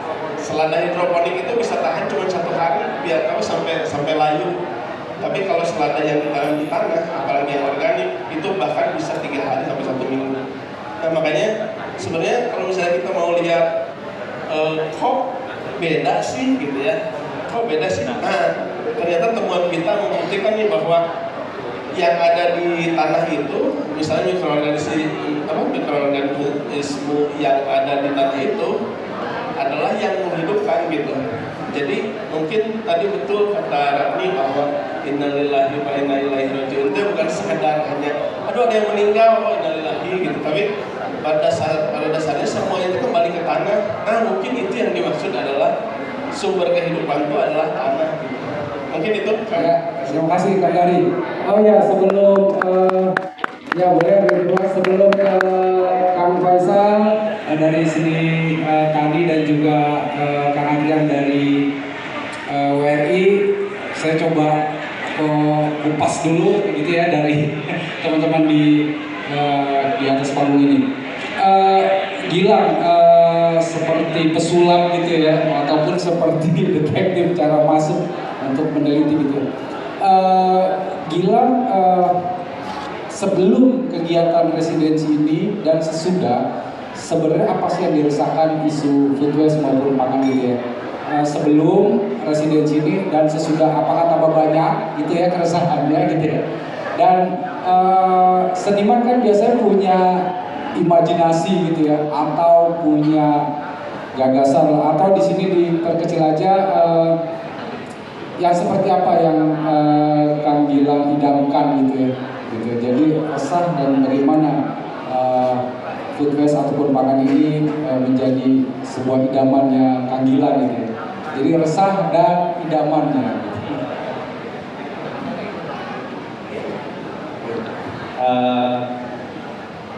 S8: hidroponik itu bisa tahan cuma 1 hari biar tahu sampai layu. Tapi kalau selada yang ditanam di tanah, apalagi yang organik, itu bahkan bisa 3 hari sampai 1 minggu. Nah makanya sebenarnya kalau misalnya kita mau lihat kok beda sih gitu ya, kok beda sih. Nah ternyata temuan kita membuktikan nih bahwa yang ada di tanah itu, misalnya mikroorganisme yang ada di tanah itu adalah yang menghidupkan gitu. Jadi mungkin tadi betul kata Ratni bahwa innalillahi wa inna ilaihi raji'un itu bukan sekedar hanya aduh ada yang meninggal, oh innalillahi gitu, tapi pada dasarnya semua itu kembali ke tanah. Nah mungkin itu yang dimaksud adalah sumber kehidupan itu adalah tanah gitu. Mungkin itu
S3: ya, terima kasih Kak Gari. Oh ya sebelum ya boleh berdua sebelum ke Kang Faisal dari sini Kandi dan juga Kang Adrian dari WRI, saya coba kupas dulu gitu ya dari teman-teman di atas panggung ini. Gilang seperti pesulap gitu ya, ataupun seperti detektif cara masuk untuk meneliti gitu. Gilang sebelum kegiatan residensi ini dan sesudah, sebenarnya apa sih yang dirasakan isu food waste maupun pangan gitu ya? Sebelum residensi ini dan sesudah, apakah tambah banyak gitu ya keresahannya gitu ya? Dan seniman kan biasanya punya imajinasi gitu ya, atau punya gagasan, atau di sini diperkecil aja yang seperti apa yang Kang Gilang idamkan gitu ya. Gitu. Jadi resah dan bagaimana food waste ataupun pangan ini menjadi sebuah idamannya Kang Gilang gitu ya. Jadi resah dan idamannya gitu.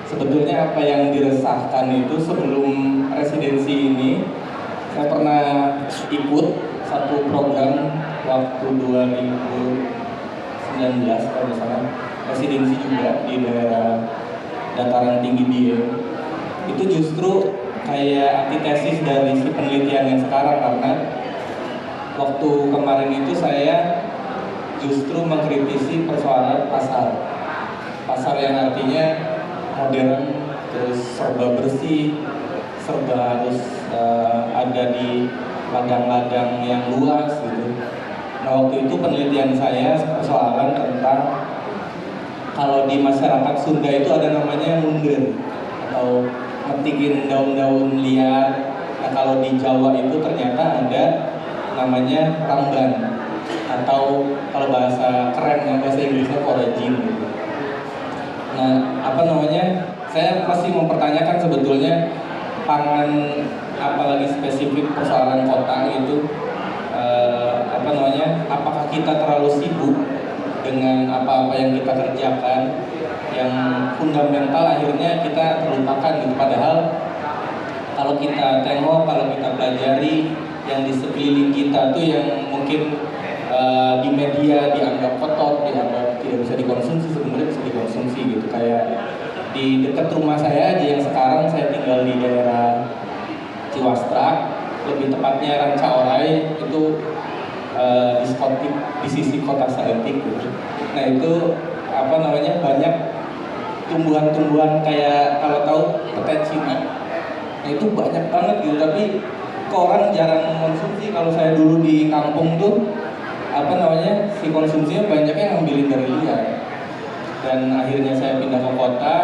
S4: Sebetulnya apa yang diresahkan itu sebelum residensi ini saya pernah ikut satu program waktu 2019 kalau nggak salah, residensi juga di daerah dataran tinggi Dieng. Itu justru kayak antitesis dari si penelitian yang sekarang, karena waktu kemarin itu saya justru mengkritisi persoalan pasar yang artinya modern, terus serba bersih, serba harus ada di ladang-ladang yang luas gitu. Nah waktu itu penelitian saya persoalan tentang kalau di masyarakat Sunda itu ada namanya mundur atau metikin daun-daun liar Nah kalau di Jawa itu ternyata ada namanya ramban, atau kalau bahasa keren, bahasa Inggrisnya foraging gitu. Nah apa namanya, saya masih mempertanyakan sebetulnya pangan, apalagi spesifik persoalan kota gitu, apa namanya, apakah kita terlalu sibuk dengan apa-apa yang kita kerjakan yang fundamental akhirnya kita terlupakan gitu. Padahal kalau kita tengok, kalau kita pelajari yang di sekeliling kita tuh yang mungkin di media dianggap kotor, dianggap tidak bisa dikonsumsi, sebenarnya bisa dikonsumsi gitu. Kayak di dekat rumah saya aja yang sekarang saya tinggal di daerah Ciwastra, lebih tepatnya Rancaorai, itu diskotik di sisi kota Salentik gitu. Nah itu apa namanya, banyak tumbuhan-tumbuhan kayak kalau tahu pete Cina. Nah itu banyak banget gitu, tapi kok orang jarang mengkonsumsi. Kalau saya dulu di kampung tuh apa namanya, si konsumsinya banyaknya ngambilin dari liar. Dan akhirnya saya pindah ke kota,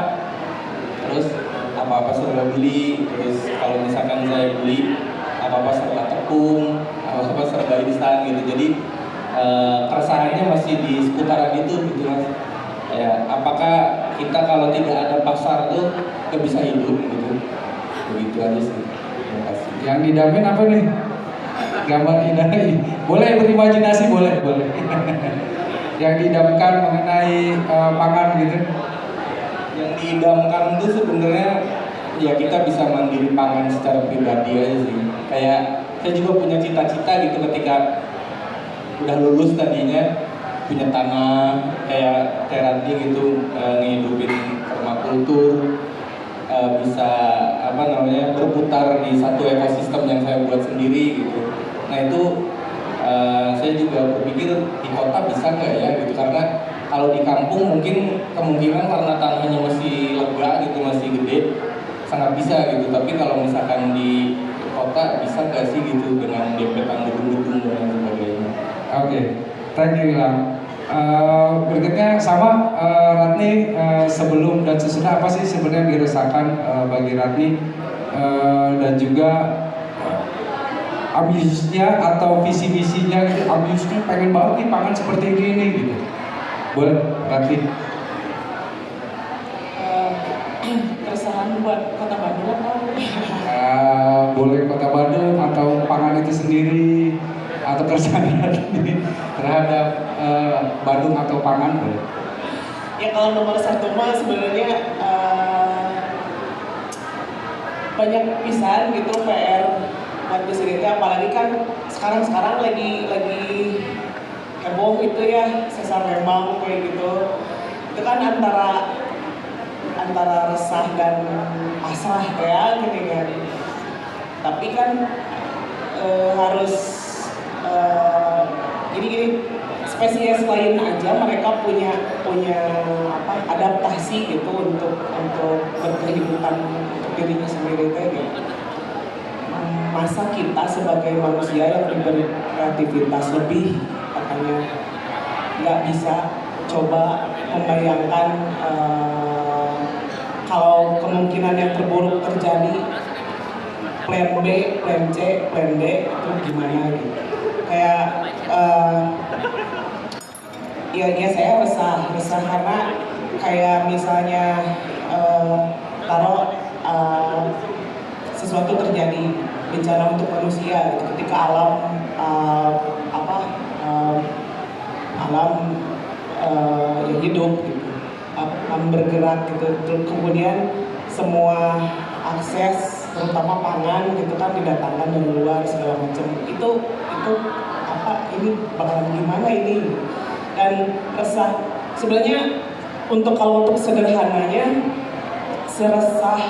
S4: terus apa-apa serba beli. Terus kalau misalkan saya beli apa-apa serba tepung, apa-apa serba instan gitu. Jadi keresahannya masih di seputaran itu gitu mas. Ya, apakah kita kalau tidak ada pasar tuh gak bisa hidup gitu? Begitu aja sih. Terima kasih.
S3: Yang didamin apa nih? Gambar idai. Boleh berimajinasi, boleh. Yang didamkan mengenai pangan gitu.
S4: Yang diidamkan itu sebenarnya ya kita bisa mandiri pangan secara pribadi aja sih. Kayak saya juga punya cita-cita gitu ketika udah lulus tadinya, punya tanah kayak Ranti gitu, ngehidupin permakultur, bisa apa namanya, berputar di satu ekosistem yang saya buat sendiri gitu. Nah itu saya juga berpikir di kota bisa nggak ya gitu, karena kalau di kampung mungkin kemungkinan karena tanahnya masih lega gitu, masih gede, sangat bisa gitu. Tapi kalau misalkan di kota bisa nggak sih gitu dengan dempetan gedung-gedung dan lain sebagainya.
S3: Oke, thank you Ilham. Berikutnya sama Ratni, sebelum dan sesudah apa sih sebenarnya yang dirasakan bagi Ratni, dan juga ambisiusnya atau visi-misinya gitu, ambisiusnya pengen banget nih pangan seperti ini gitu. Boleh Ratni?
S5: Keresahan buat Kota Bandung apa?
S3: Boleh Kota Bandung atau pangan itu sendiri, atau keresahan Ratni terhadap Bandung atau pangan, boleh.
S5: Ya kalau nomor satu mah sebenarnya banyak pisan gitu PR buat di sini, apalagi kan sekarang lagi heboh itu ya sesar Lembang kayak gitu. Itu kan antara resah dan pasrah kayak gini kan. Tapi kan harus gini spesies lain aja mereka punya apa, adaptasi gitu untuk berkehidupan untuk dirinya sendiri gitu. Masa kita sebagai manusia yang diberi kreativitas lebih, makanya nggak bisa coba membayangkan kalau kemungkinan yang terburuk terjadi, plan B, plan C, plan D itu gimana gitu. Kayak ya saya resah karena kayak misalnya taruh sesuatu terjadi bencana untuk manusia gitu, ketika alam yang hidup gitu, bergerak gitu, kemudian semua akses terutama pangan gitu kan didatangkan dari luar segala macam, itu apa, ini bakalan gimana ini, dan resah sebenarnya. Kalau untuk sederhananya, seresah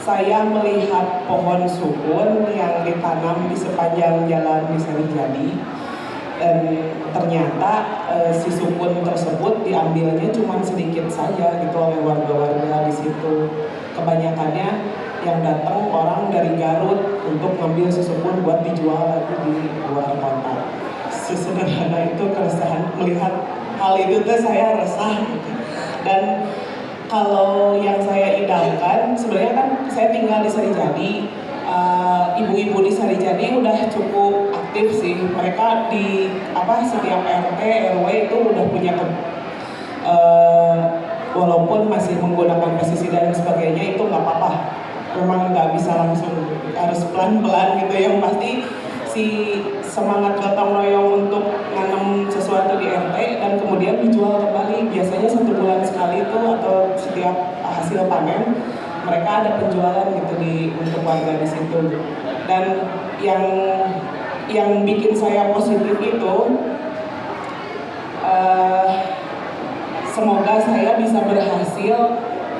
S5: saya melihat pohon sukun yang ditanam di sepanjang jalan di Sarijadi, dan ternyata si sukun tersebut diambilnya cuma sedikit saja gitu oleh warga-warga di situ. Kebanyakannya yang datang orang dari Garut untuk ngambil si sukun buat dijual lagi di luar kota. Sesederhana itu keresahan melihat hal itu tuh saya resah gitu. Dan kalau yang saya idamkan, sebenarnya kan saya tinggal di Sarijadi, ibu-ibu di Sarijadi udah cukup aktif sih. Mereka di setiap RT RW itu udah punya walaupun masih menggunakan pestisida dan sebagainya itu nggak apa-apa. Memang nggak bisa langsung, harus pelan-pelan gitu. Yang pasti si semangat gotong royong untuk nanam sesuatu di RT dan kemudian dijual kembali. Biasanya 1 bulan sekali itu atau setiap hasil panen mereka ada penjualan gitu untuk warga di situ. Dan yang bikin saya positif itu semoga saya bisa berhasil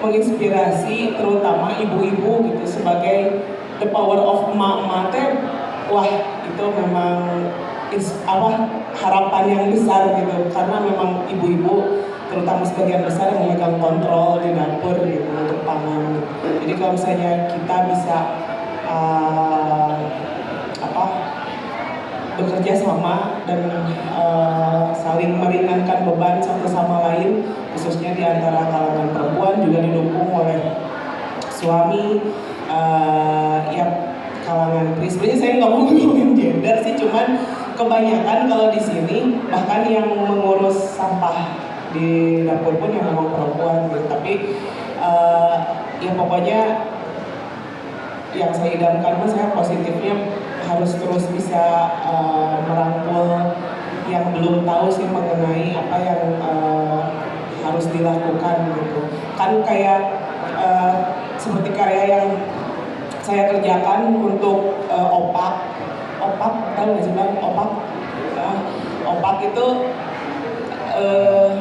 S5: menginspirasi terutama ibu-ibu gitu sebagai the power of emak-emak teh. Wah, itu memang harapan yang besar gitu, karena memang ibu-ibu terutama sebagian besar yang memegang kontrol di dapur gitu untuk pangan. Jadi kalau misalnya kita bisa bekerja sama dan saling meringankan beban satu sama lain, khususnya di antara kalangan perempuan juga didukung oleh suami, kalangan pria. Sebenarnya saya nggak mau ngomongin gender sih, cuman kebanyakan kalau di sini bahkan yang mengurus sampah di dapur pun yang memang perempuan gitu. Tapi ya pokoknya yang saya idamkan saya positifnya harus terus bisa merangkul yang belum tahu sih mengenai apa yang harus dilakukan gitu. Kan kayak seperti karya yang saya kerjakan untuk opak tahu nggak sih Bang? Opak itu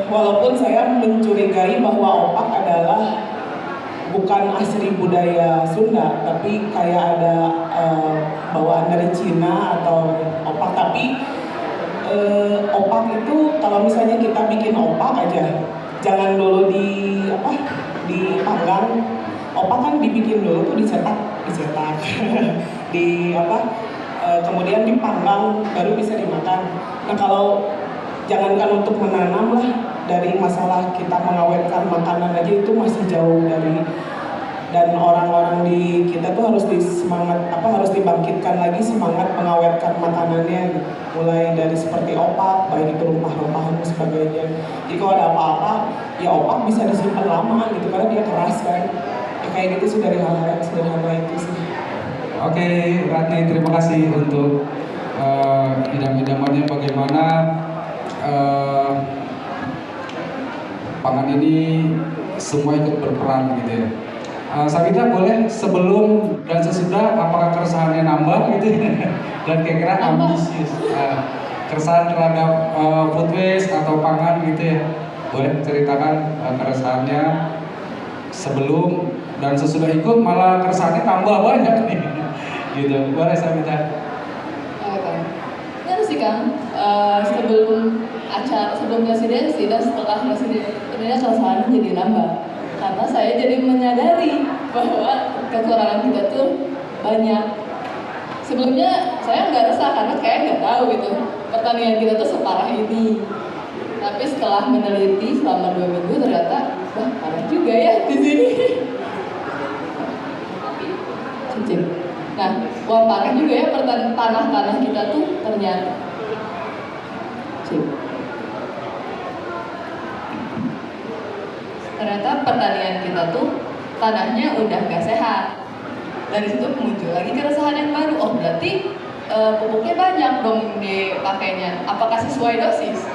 S5: walaupun saya mencurigai bahwa opak adalah bukan asli budaya Sunda, tapi kayak ada bawaan dari Cina atau opak. Tapi opak itu kalau misalnya kita bikin opak aja, jangan dulu dipanggang. Opak kan dibikin dulu tuh dicetak kemudian dipanggang baru bisa dimakan. Nah kalau jangankan untuk menanam lah, dari masalah kita mengawetkan makanan aja itu masih jauh dari, dan orang-orang di kita tuh harus harus dibangkitkan lagi semangat mengawetkan makanannya, mulai dari seperti opak, baik itu rempah-rempahan dan sebagainya. Jadi kalau ada apa-apa ya opak bisa disimpan lama gitu karena dia keras kan. Ya, kayak gitu sih dari hal-hal yang sederhana itu sih.
S3: Oke, Ratni, terima kasih untuk idam-idamannya bagaimana pangan ini semua ikut berperan gitu ya. Sabita boleh sebelum dan sesudah apakah keresahannya nambah gitu ya? Dan kira-kira ambisius keresahan terhadap food waste atau pangan gitu ya, boleh ceritakan keresahannya sebelum dan sesudah ikut, malah keresahannya tambah banyak nih gitu. Boleh Sabita?
S6: Benar sih Kang, sebelum presidensi dan setelah presidensi ternyata keresahan jadi nambah. Karena saya jadi menyadari bahwa kekurangan kita tuh banyak. Sebelumnya saya nggak resah karena kayak nggak tahu gitu pertanian kita tuh separah ini. Tapi setelah meneliti selama 2 minggu ternyata wah parah juga ya di sini. Cicing. Nah, wah parah juga ya tanah-tanah kita tuh ternyata. Ternyata pertanian kita tuh tanahnya udah gak sehat. Dari situ muncul lagi keresahan yang baru. Oh berarti pupuknya banyak dong dipakainya. Apakah sesuai dosis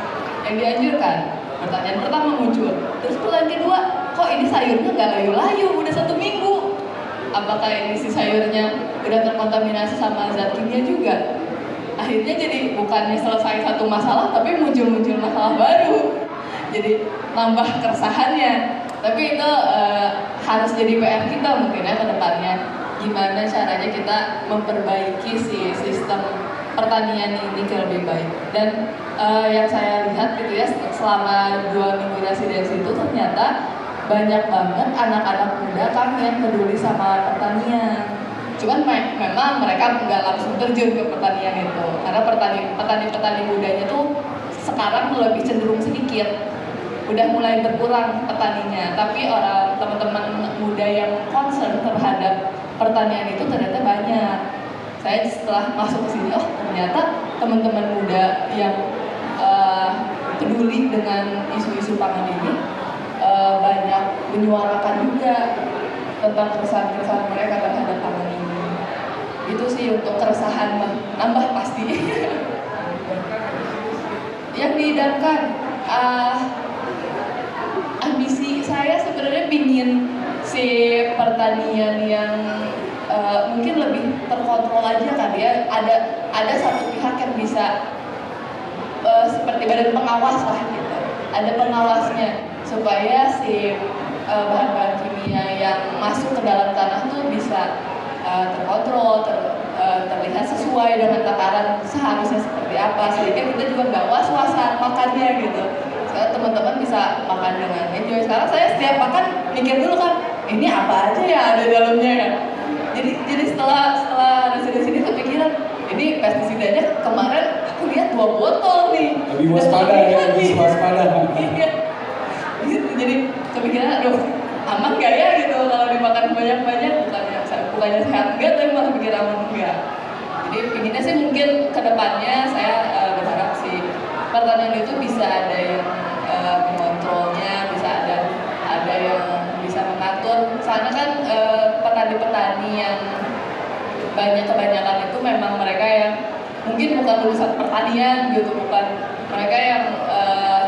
S6: yang dianjurkan? Pertanyaan pertama muncul. Terus pertanyaan kedua, kok ini sayurnya gak layu-layu udah 1 minggu? Apakah ini si sayurnya udah terkontaminasi sama zat kimia juga? Akhirnya jadi bukannya selesai satu masalah, tapi muncul-muncul masalah baru. Jadi nambah keresahannya. Tapi itu harus jadi PR kita mungkin ya ke depannya. Gimana caranya kita memperbaiki si sistem pertanian ini ke lebih baik. Dan yang saya lihat gitu ya, selama 2 minggu residensi itu ternyata banyak banget anak-anak muda kan yang peduli sama pertanian. Cuman memang mereka nggak langsung terjun ke pertanian itu, karena petani-petani mudanya tuh sekarang lebih cenderung sedikit, udah mulai berkurang petaninya. Tapi teman-teman muda yang concern terhadap pertanian itu ternyata banyak. Saya setelah masuk ke sini, oh ternyata teman-teman muda yang peduli dengan isu-isu pangan ini banyak menyuarakan juga tentang keresahan-keresahan mereka terhadap pangan ini. Itu sih untuk keresahan nambah pasti. Yang diidamkan, ambisi saya sebenarnya pingin si pertanian yang mungkin lebih terkontrol aja kan ya. Ada satu pihak yang bisa seperti badan pengawas lah gitu. Ada pengawasnya supaya si bahan-bahan kimia yang masuk ke dalam tanah tuh bisa terkontrol, terlihat sesuai dengan takaran seharusnya seperti apa, sehingga kita juga nggak was-wasan makannya gitu. Sekarang teman-teman bisa makan dengan enjoy. Sekarang saya setiap makan mikir dulu kan, ini apa aja ya ada di dalamnya ya. Jadi setelah dari sini kepikiran, ini pestisidanya kemarin aku lihat 2 botol nih.
S3: Lebih waspada ya, lebih waspada.
S6: Iya. Gitu, jadi kepikiran, aduh aman gak ya gitu kalau dimakan banyak-banyak, bukannya sehat enggak, tapi malah pikir aman enggak. Jadi pinginnya sih mungkin kedepannya saya berharap sih pertanian itu bisa ada yang mengontrolnya, bisa ada yang bisa mengatur. Soalnya kan petani-petani yang kebanyakan itu memang mereka yang mungkin bukan lulusan pertanian gitu, bukan mereka yang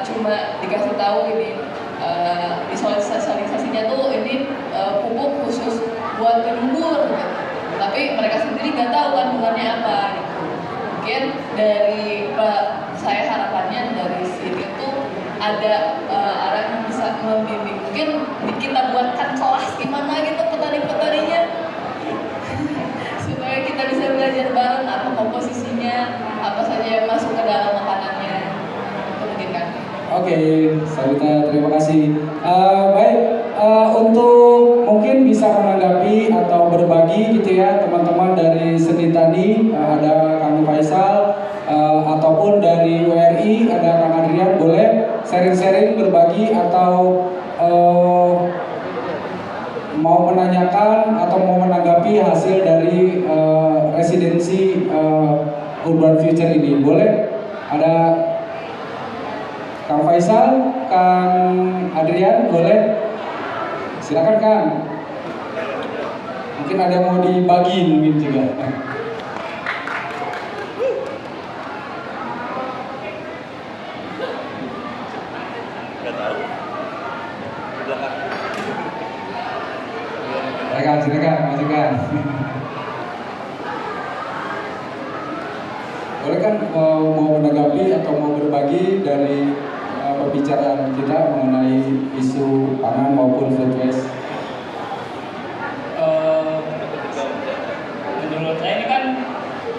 S6: cuma dikasih tahu ini visualisasinya tuh ini pupuk khusus buat penyumbur gitu. Tapi mereka sendiri nggak tahu kandungannya apa gitu. Mungkin dari saya harapannya dari sini tuh ada orang yang bisa membimbing, mungkin kita buatkan kelas gimana gitu petani-petaninya supaya kita bisa belajar bareng apa komposisinya, apa saja yang masuk ke dalam makanannya. Itu mungkin kan.
S3: Oke, Sabita, terima kasih. Baik, untuk mungkin bisa menanggapi atau berbagi gitu ya teman-teman dari Seni Tani, ada Kang Faisal, ataupun dari WRI ada Kang Adrian, boleh sharing-sharing berbagi atau mau menanyakan atau mau menanggapi hasil dari residensi Urban Future ini, boleh? Ada Kang Faisal, Kang Adrian, boleh? Silakan Kang. Mungkin ada yang mau dibagi mungkin juga. Silakan, majukan. Boleh kan mau menanggapi atau mau berbagi dari pembicaraan kita mengenai isu pangan maupun food waste?
S9: Menurut saya ini kan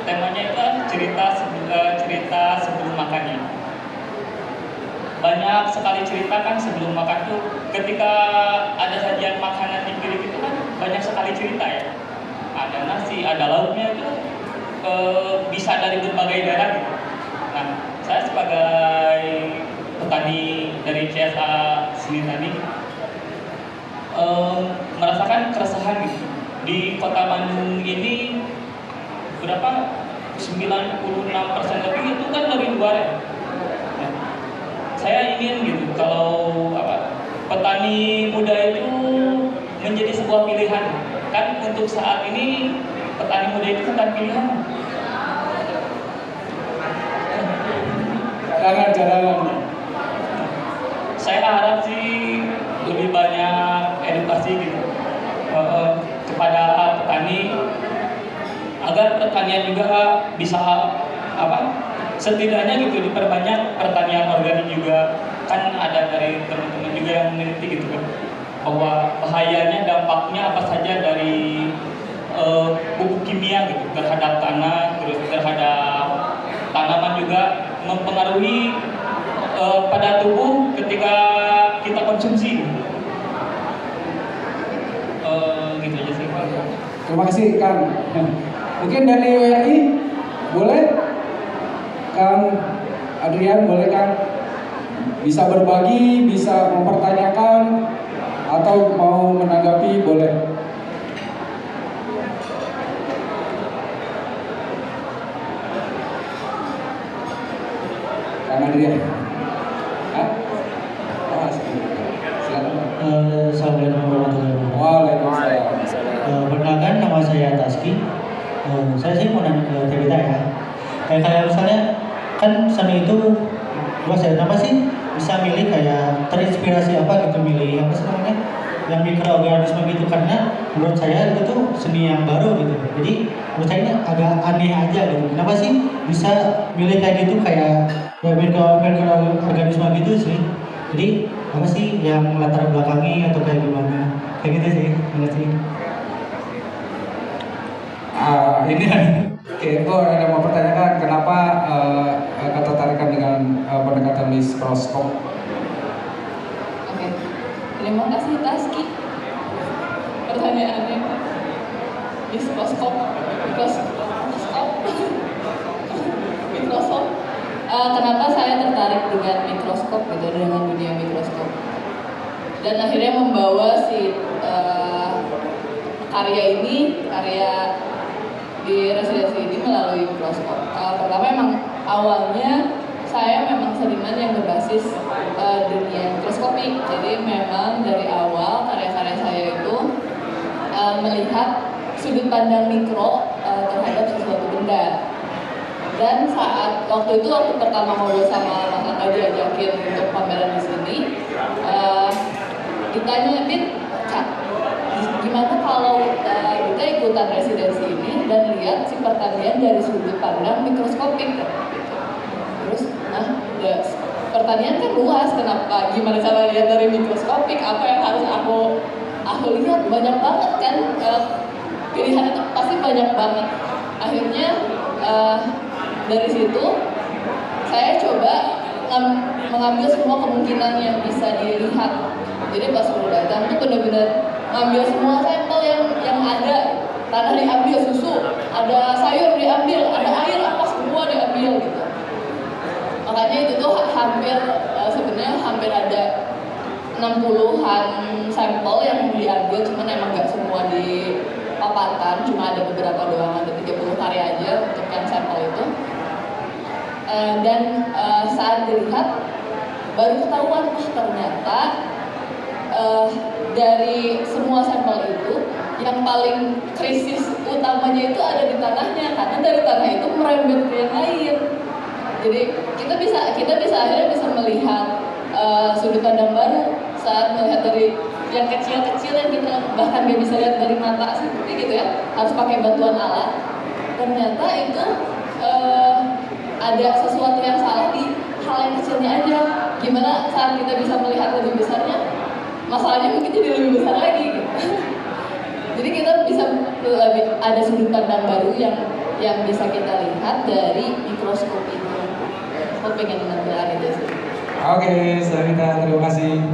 S9: temanya itu cerita sebelum makannya. Banyak sekali cerita kan sebelum makan tuh, ketika ada sajian makanan di piring itu kan banyak sekali cerita ya. Ada nasi, ada lauknya itu bisa dari berbagai daerah gitu. Nah, saya sebagai petani dari CSA Seni Tani merasakan keresahan gitu. Di Kota Bandung ini berapa 96% lebih itu kan dari luar ya. Nah, saya ingin gitu kalau petani muda itu menjadi sebuah pilihan. Kan untuk saat ini petani muda itu bukan pilihan.
S3: Jangan.
S9: Saya harap sih lebih banyak edukasi gitu kepada petani agar pertanian juga bisa setidaknya gitu diperbanyak pertanian organik juga. Kan ada dari teman-teman juga yang meneliti gitu kan bahwa bahayanya, dampaknya apa saja dari pupuk kimia gitu terhadap tanah, terus terhadap tanaman juga mempengaruhi pada tubuh ketika kita konsumsi. Gitu aja sih Pak.
S3: Terima kasih Kang. Mungkin dari WRI boleh? Kang Adrian, boleh Kang? Bisa berbagi, bisa mempertanyakan, atau mau menanggapi, boleh. Kang Adrian. Hah? Oh, silakan.
S10: Assalamualaikum warahmatullahi wabarakatuh.
S3: Waalaikumsalam.
S10: Perkenalkan, nama saya Taski. Saya sih mau nanya ke Tevita ya. Kayak misalnya kan seni itu luas ya. Kenapa sih bisa milih kayak terinspirasi apa gitu milih apa sih namanya yang mikroorganisme gitu, karena menurut saya itu tuh seni yang baru gitu. Jadi menurut saya ini agak aneh aja gitu. Kenapa sih bisa milih kayak gitu kayak ya mikroorganisme gitu sih. Jadi apa sih yang latar belakangnya atau kayak gimana? Kayak gitu sih. Terima kasih.
S3: Ini oke, ada mau pertanyakan kenapa ketertarikan dengan pendekatan mikroskop?
S6: Oke, terima kasih Taski. Pertanyaannya mikroskop. Kenapa saya tertarik dengan mikroskop gitu, dengan dunia mikroskop, dan akhirnya membawa si karya di residensi ini melalui mikroskop. Pertama memang awalnya saya memang seniman yang berbasis dunia mikroskopik. Jadi memang dari awal karya-karya saya itu melihat sudut pandang mikro terhadap sesuatu benda. Dan waktu pertama ngobrol sama Mas Angga diajakin untuk pameran di sini, ditanya, Dit, gimana kalau kita ikutan residensi ini dan lihat si pertanian dari sudut pandang mikroskopik? Terus, pertanian kan luas, kenapa? Gimana cara lihat dari mikroskopik? Apa yang harus aku lihat? Banyak banget kan, pilihan itu pasti banyak banget. Akhirnya dari situ saya coba mengambil semua kemungkinan yang bisa dilihat. Jadi pas udah datang tuh benar-benar ngambil semua sampel yang ada. Tanah diambil, susu, ada sayur diambil, ada air, apa semua diambil gitu. Makanya itu tuh sebenarnya hampir ada 60-an sampel yang diambil, cuman emang nggak semua dipaparkan, cuma ada beberapa doang, ada 30 karya aja untuk yang sampel itu. Dan saat dilihat baru ketahuan ternyata dari semua sampel itu yang paling krisis utamanya itu ada di tanahnya, karena dari tanah itu merembet ke yang lain. Jadi kita bisa akhirnya bisa melihat sudut pandang baru saat melihat dari yang kecil-kecil yang kita bahkan nggak bisa lihat dari mata seperti gitu ya, harus pakai bantuan alat. Ternyata itu ada sesuatu yang salah di hal yang kecilnya aja. Gimana saat kita bisa melihat lebih besarnya, masalahnya mungkin jadi lebih besar lagi gitu. Jadi kita bisa ada sudut pandang baru yang bisa kita lihat dari mikroskop itu. Aku pengen mengambil itu sih.
S3: Oke, Sarita, terima kasih.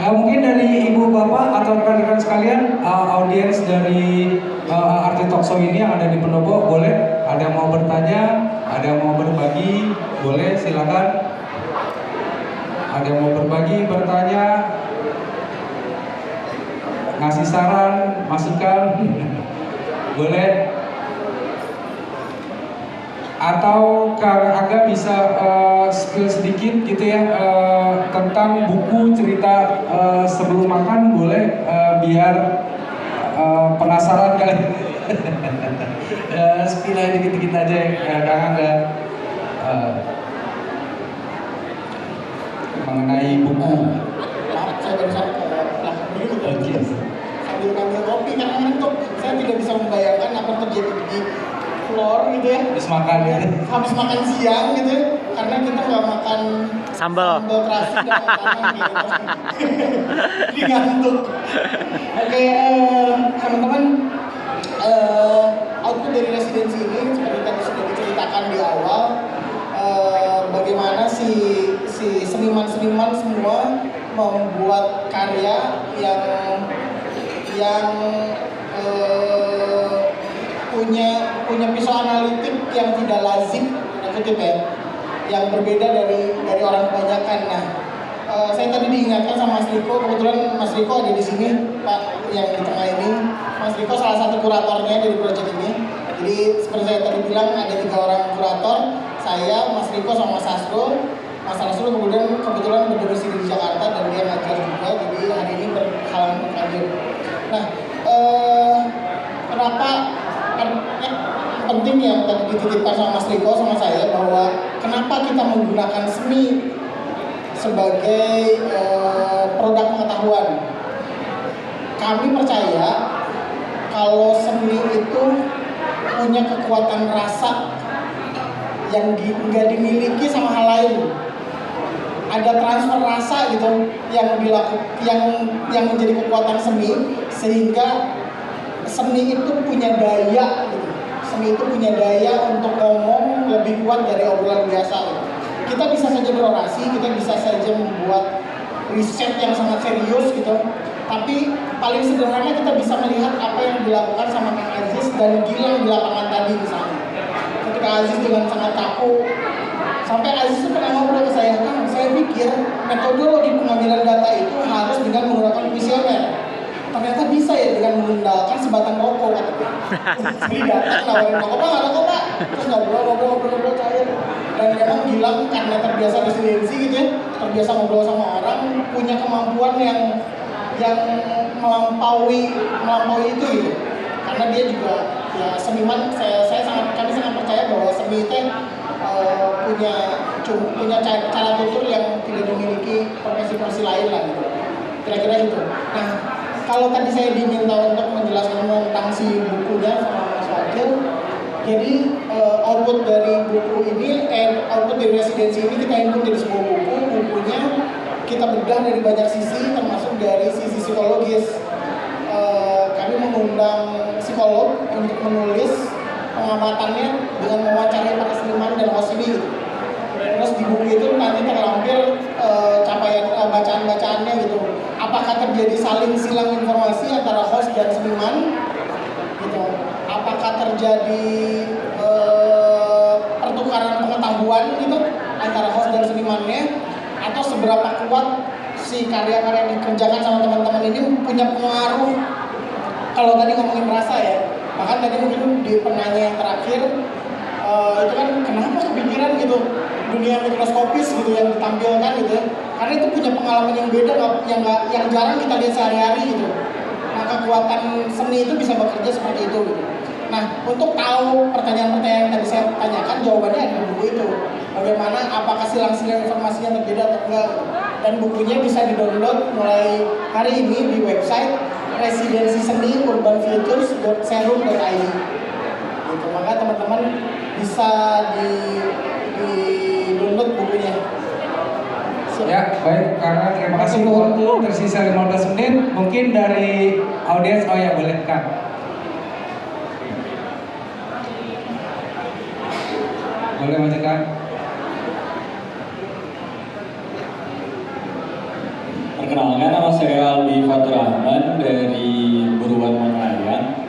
S3: Mungkin dari ibu bapak atau rekan-rekan sekalian, audiens dari Arti Talkshow ini yang ada di Pendopo, boleh ada yang mau bertanya, ada yang mau berbagi, boleh silakan. Ada yang mau berbagi, bertanya, ngasih saran, masukan, boleh. Atau Kang Aga bisa spill sedikit gitu ya tentang buku cerita sebelum makan, boleh, biar penasaran kali. Spill aja dikit-dikit aja Kang Aga mengenai buku.
S1: Saya barusan sambil ngambil kopi karena ngantuk. Saya tidak bisa membayangkan apa terjadi di floor gitu ya.
S3: Habis makan ya.
S1: Habis makan siang gitu ya. Karena kita nggak makan
S2: sambal
S1: terasi dan makanan gitu. Jadi ngantuk. Oke, teman-teman, output dari residensi ini seperti tadi sudah diceritakan di awal, bagaimana si seniman-seniman semua membuat karya yang punya pisau analitik yang tidak lazim, yang berbeda dari orang kebanyakan. Nah, saya tadi diingatkan sama Mas Riko, kebetulan Mas Riko ada di sini, Pak, yang di tengah ini. Mas Riko salah satu kuratornya dari proyek ini. Jadi seperti saya tadi bilang ada 3 orang kurator, saya, Mas Riko, sama Mas Hasrul. Mas Rasul kemudian kebetulan berdomisili di Jakarta dan dia ngajar juga, jadi hari ini berhalangan hadir. Nah, kenapa penting yang tadi dititipkan sama Mas Riko sama saya bahwa kenapa kita menggunakan seni sebagai produk pengetahuan. Kami percaya kalau seni itu punya kekuatan rasa yang nggak dimiliki sama hal lain. Ada transfer rasa gitu yang menjadi kekuatan seni, sehingga seni itu punya daya gitu. Seni itu punya daya untuk ngomong lebih kuat dari obrolan biasa gitu. Kita bisa saja berorasi, kita bisa saja membuat riset yang sangat serius gitu, tapi paling sederhana kita bisa melihat apa yang dilakukan sama Kang Aziz dan Gilang di lapangan tadi misalnya. Ketika Aziz dengan sangat kaku, sampai Aziz pernah ngobrol ke saya, Kang, saya pikir metodologi pengambilan data itu harus dengan menggunakan kuesioner. Ternyata bisa ya dengan menggunakan sebatang rokok katanya. Jadi datang nawarin rokok, Pak nggak rokok Pak, terus ngobrol cair. Dan memang Gilang karena terbiasa residensi gitu ya, terbiasa ngobrol sama orang, punya kemampuan yang melampaui itu gitu. Karena dia juga ya seniman, kami sangat percaya bahwa seni itu punya cara tutur yang tidak dimiliki profesi-profesi lain lah gitu. Kira-kira gitu. Nah, kalau tadi saya diminta untuk menjelaskan tentang si bukunya sama Mas Wakil, jadi output dari buku ini, output dari residensi ini kita himpun jadi sebuah buku. Bukunya kita bedah dari banyak sisi, termasuk dari sisi psikologis. Kami mengundang psikolog untuk menulis pengamatannya dengan mewawancarai para seniman dan host ini. Terus di buku itu nanti terlampir capaian bacaan-bacaannya gitu. Apakah terjadi saling silang informasi antara host dan seniman? Gitu. Apakah terjadi pertukaran pengetahuan gitu antara host dan senimannya? Atau seberapa kuat si karya-karya yang dikerjakan sama teman-teman ini punya pengaruh? Kalau tadi ngomongin rasa ya, bahkan tadi mungkin di penanya yang terakhir itu kan kenapa kepikiran gitu dunia mikroskopis gitu yang ditampilkan gitu ya, karena itu punya pengalaman yang beda yang jarang kita lihat sehari-hari gitu. Nah, kekuatan seni itu bisa bekerja seperti itu gitu. Nah, untuk tahu pertanyaan-pertanyaan yang tadi saya tanyakan, jawabannya ada di buku itu. Bagaimana, apakah silang-silang informasinya berbeda atau enggak gitu. Dan bukunya bisa di-download mulai hari ini di website residenciseni.urbanfutures.serum.id gitu. Maka teman-teman bisa di-download bukunya.
S3: Ya, baik, karena terima kasih untuk waktu, tersisa 15 menit. Mungkin dari audiens, oh ya boleh Kak. Boleh majukan.
S11: Perkenalkan, nama saya Albi Fatur Rahman dari Buruan Mangayan.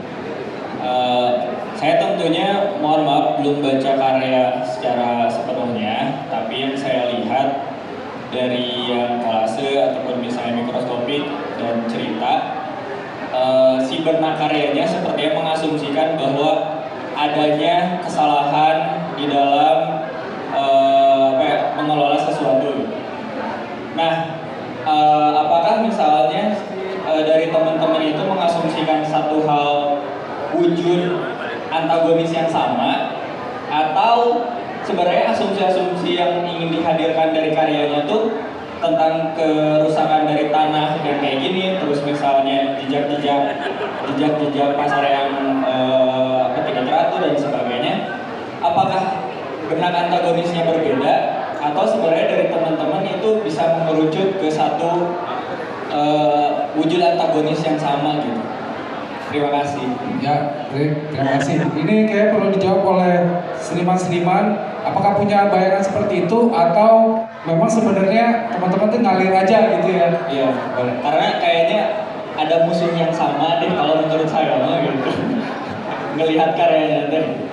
S11: Saya tentunya mohon maaf belum baca karya secara sepenuhnya, tapi yang saya lihat dari yang kolase ataupun misalnya mikroskopik dan cerita, si benah karyanya sepertinya mengasumsikan bahwa adanya kesalahan di dalam mengelola sesuatu. Nah, apakah misalnya dari teman-teman itu mengasumsikan satu hal wujud antagonis yang sama, atau sebenarnya asumsi-asumsi yang ingin dihadirkan dari karyanya tuh tentang kerusakan dari tanah yang kayak gini, terus misalnya jejak-jejak pasar yang tidak teratur dan sebagainya. Apakah benang antagonisnya berbeda, atau sebenarnya dari teman-teman itu bisa mengerucut ke satu wujud antagonis yang sama gitu? Terima kasih.
S3: Ya, terima kasih. Ini kayak perlu dijawab oleh seniman-seniman. Apakah punya bayangan seperti itu, atau memang sebenarnya teman-teman tuh ngalir aja gitu ya?
S11: Iya, boleh. Karena kayaknya ada musuh yang sama deh kalau menurut saya gitu. Ngelihat karyanya deh.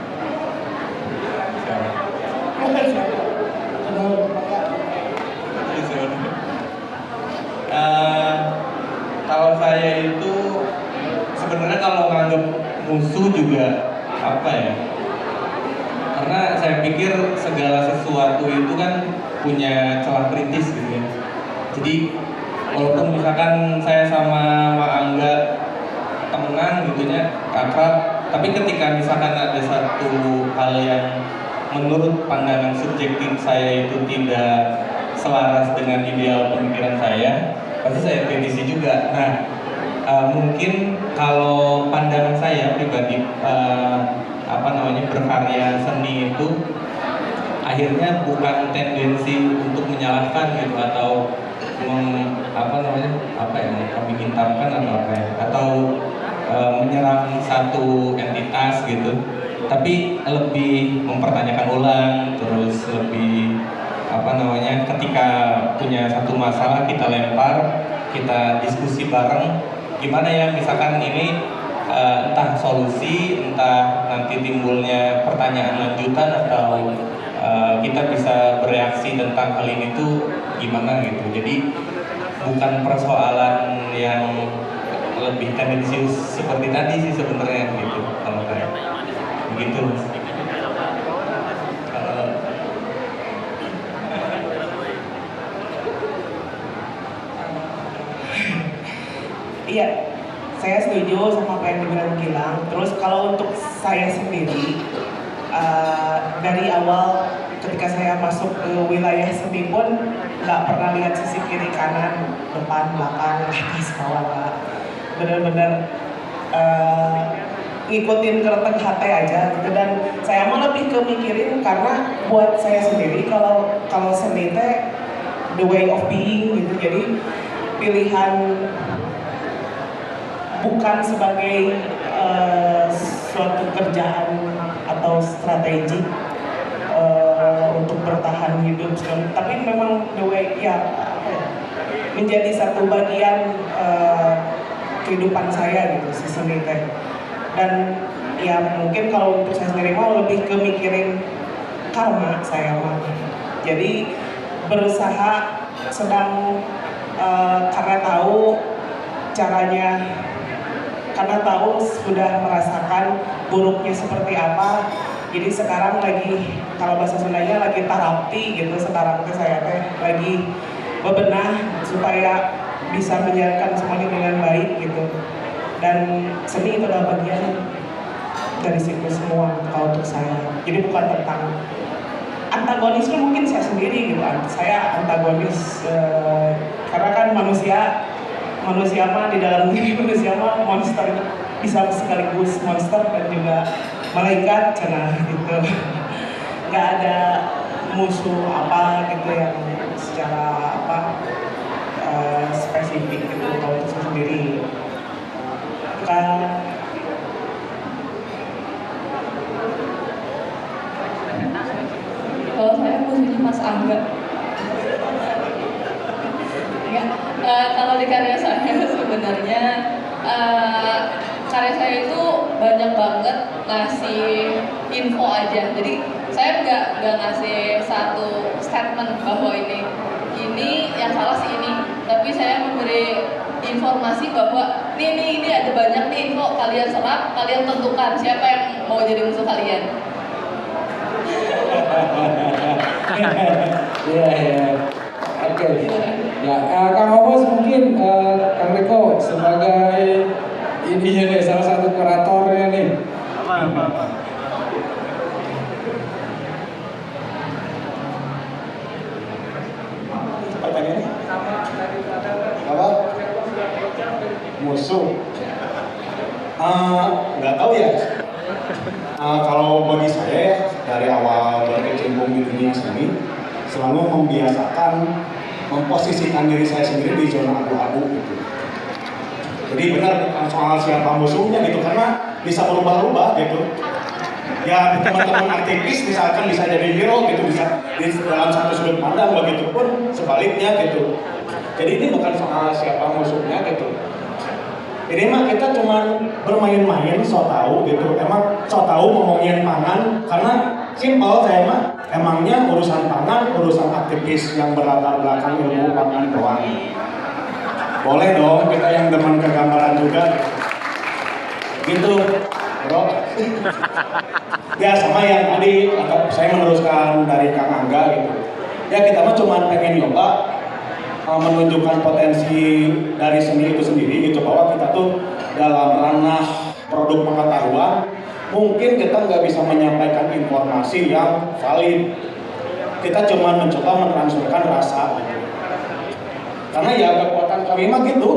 S4: Kalau saya itu sebenarnya kalau nganggap musuh juga apa ya? Karena saya pikir segala sesuatu itu kan punya celah kritis gitu ya. Jadi walaupun misalkan saya sama Pak Angga temenan gitu ya, akrab, tapi ketika misalkan ada satu hal yang menurut pandangan subjektif saya itu tidak selaras dengan ideal pemikiran saya, pasti saya kritisi juga. Nah, mungkin kalau pandangan saya pribadi berkarya seni itu akhirnya bukan tendensi untuk menyalahkan gitu atau kami hintarkan atau menyerang satu entitas gitu, tapi lebih mempertanyakan ulang, terus lebih ketika punya satu masalah kita lempar, kita diskusi bareng gimana ya, misalkan ini entah solusi, entah nanti timbulnya pertanyaan lanjutan atau kita bisa bereaksi tentang hal ini tuh gimana gitu. Jadi bukan persoalan yang lebih tendensius seperti tadi sih sebenarnya gitu kalau saya begitu.
S5: Iya, saya setuju sama apa yang dibilang Gilang. Terus kalau untuk saya sendiri, dari awal ketika saya masuk ke wilayah seni pun nggak pernah lihat sisi kiri kanan, depan, belakang, atas, bawah, nggak. Bener-bener ngikutin kereteng HT aja gitu. Dan saya mau lebih ke mikirin, karena buat saya sendiri kalau seni teh the way of being gitu. Jadi pilihan bukan sebagai suatu kerjaan atau strategi untuk bertahan hidup, tapi memang the way menjadi satu bagian kehidupan saya gitu, si seni teh. Dan ya mungkin kalau untuk saya sendiri mau lebih ke mikirin karma saya mah. Jadi berusaha sedang karena tahu caranya, karena tahu sudah merasakan buruknya seperti apa. Jadi sekarang lagi, kalau bahasa Sundanya lagi terapi gitu, sekarang tuh saya lagi bebenah supaya bisa menjalankan semuanya dengan baik gitu. Dan seni itu adalah bagian dari situ semua kalau untuk saya. Jadi bukan tentang antagonisnya, mungkin saya sendiri gitu. Saya antagonis karena kan manusia mah di dalam diri manusia mah monster, bisa sekaligus monster dan juga malaikat cenah gitu. Nggak ada musuh apa gitu yang secara spesifik gitu kalau itu sendiri.
S6: Kalau saya musuhnya Mas Angga. Kalau di karya saya sebenarnya karya saya itu banyak banget ngasih info aja. Jadi saya nggak ngasih satu statement bahwa ini yang salah sih ini, tapi saya memberi informasi bahwa ini ada banyak nih info, kalian serap, kalian tentukan siapa yang mau jadi musuh kalian.
S3: Iya. Oke. Ya, Kang Obos mungkin Kang Riko sebagai ininya nih, salah satu kuratornya nih.
S1: Pertanyaannya? Apa? Musuh? Nggak tahu ya. Kalau bagi saya dari awal berkecimpung di dunia seni, selalu membiasakan memposisikan diri saya sendiri di zona abu-abu gitu. Jadi benar bukan soal siapa musuhnya gitu, karena bisa berubah-ubah gitu. Ya teman-teman aktivis misalkan bisa jadi hero gitu, bisa di dalam satu sudut pandang, begitu pun sebaliknya gitu. Jadi ini bukan soal siapa musuhnya gitu. Ini mah kita cuma bermain-main, so tau gitu. Emang so tau ngomongin pangan, karena simpel saya mah emangnya urusan pangan, urusan aktivis yang berlatar belakang ilmu pangan doang. Boleh dong kita yang demen kegambaran juga gitu, bro. Ya sama yang tadi saya meneruskan dari Kang Angga gitu.
S12: ya kita mah cuma pengen nyoba menunjukkan potensi dari seni itu sendiri gitu, bahwa kita tuh dalam ranah produk pengetahuan mungkin kita nggak bisa menyampaikan informasi yang valid, kita cuma mencoba mentransferkan rasa gitu. Karena ya kekuatan kami mah gitu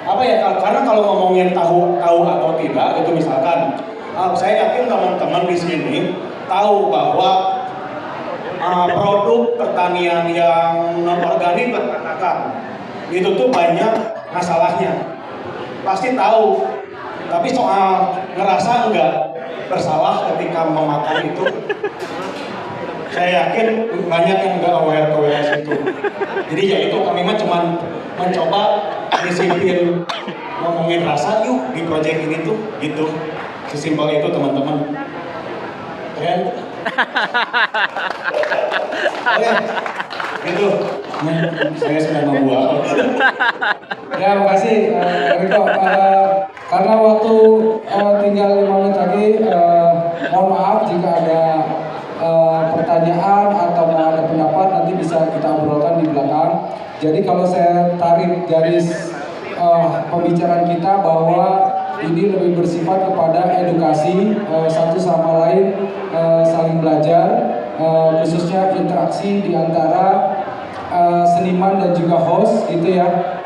S12: apa ya, karena kalau ngomongin tahu atau tidak itu misalkan saya yakin teman-teman di sini tahu bahwa produk pertanian yang non organik peternakan itu tuh banyak masalahnya, pasti tahu, tapi soal ngerasa enggak bersalah ketika memakan itu, saya yakin banyak yang enggak aware situ. Jadi ya itu, kami mah cuman mencoba disiplin ngomongin rasa yuk di project ini tuh gitu, sesimpel itu teman-teman. Keren. Oke, gitu. Saya sudah membuat.
S3: Ya, makasih Riko. Karena waktu tinggal 5 menit lagi, mohon maaf jika ada pertanyaan atau ada pendapat, nanti bisa kita obrolkan di belakang. Jadi kalau saya tarik garis pembicaraan kita bahwa ini lebih bersifat kepada edukasi satu sama lain, saling belajar, khususnya interaksi di antara seniman dan juga host gitu ya.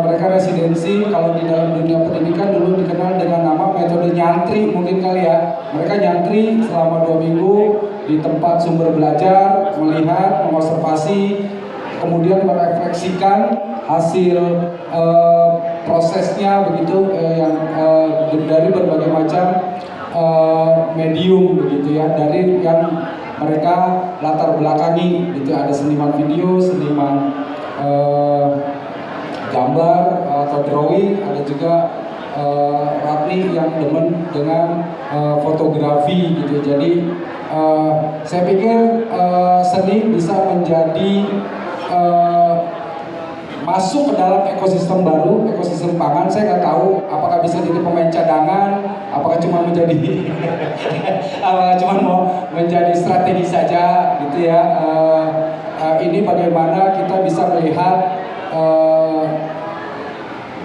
S3: Mereka residensi, kalau di dalam dunia pendidikan dulu dikenal dengan nama metode nyantri mungkin kali ya. Mereka nyantri selama 2 minggu di tempat sumber belajar, melihat, mengobservasi, kemudian merefleksikan hasil prosesnya begitu yang dari berbagai macam medium begitu ya, dari yang mereka latar belakangi gitu. Ada seniman video, seniman gambar atau drawing, ada juga Ratni yang demen dengan fotografi gitu. Jadi saya pikir seni bisa menjadi masuk ke dalam ekosistem baru, ekosistem pangan. Saya nggak tahu apakah bisa jadi pemain cadangan, apakah cuma menjadi apakah cuma mau menjadi strategi saja gitu ya. Ini bagaimana kita bisa melihat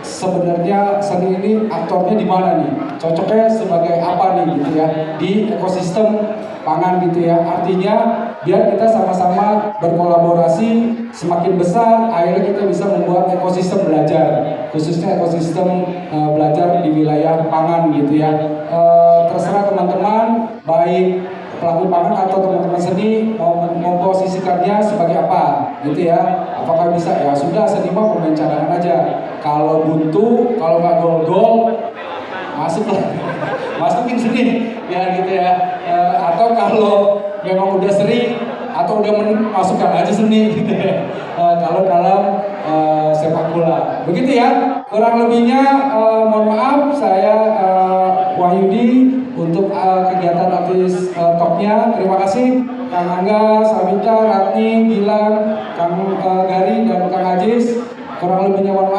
S3: sebenarnya seni ini aktornya di mana nih, cocoknya sebagai apa nih gitu ya di ekosistem pangan gitu ya. Artinya biar kita sama-sama berkolaborasi semakin besar, akhirnya kita bisa membuat ekosistem belajar, khususnya ekosistem belajar di wilayah pangan gitu ya. Terserah teman-teman, baik pelaku pangan atau teman-teman seni mau memposisikannya sebagai apa gitu ya. Apakah bisa ya sudah seniman pemain cadangan aja, kalau buntu, kalau nggak gol-gol masuklah masukin seni ya gitu ya. Atau kalau memang udah sering atau udah masukkan aja seni gitu ya. Kalau dalam sepak bola begitu ya, kurang lebihnya mohon maaf. Saya Wahyudi untuk kegiatan artis talknya. Terima kasih Kang Angga, Sabita, Ratni, Gilang, Kang Gari dan Kang Ajis. Kurang lebihnya mohon maaf.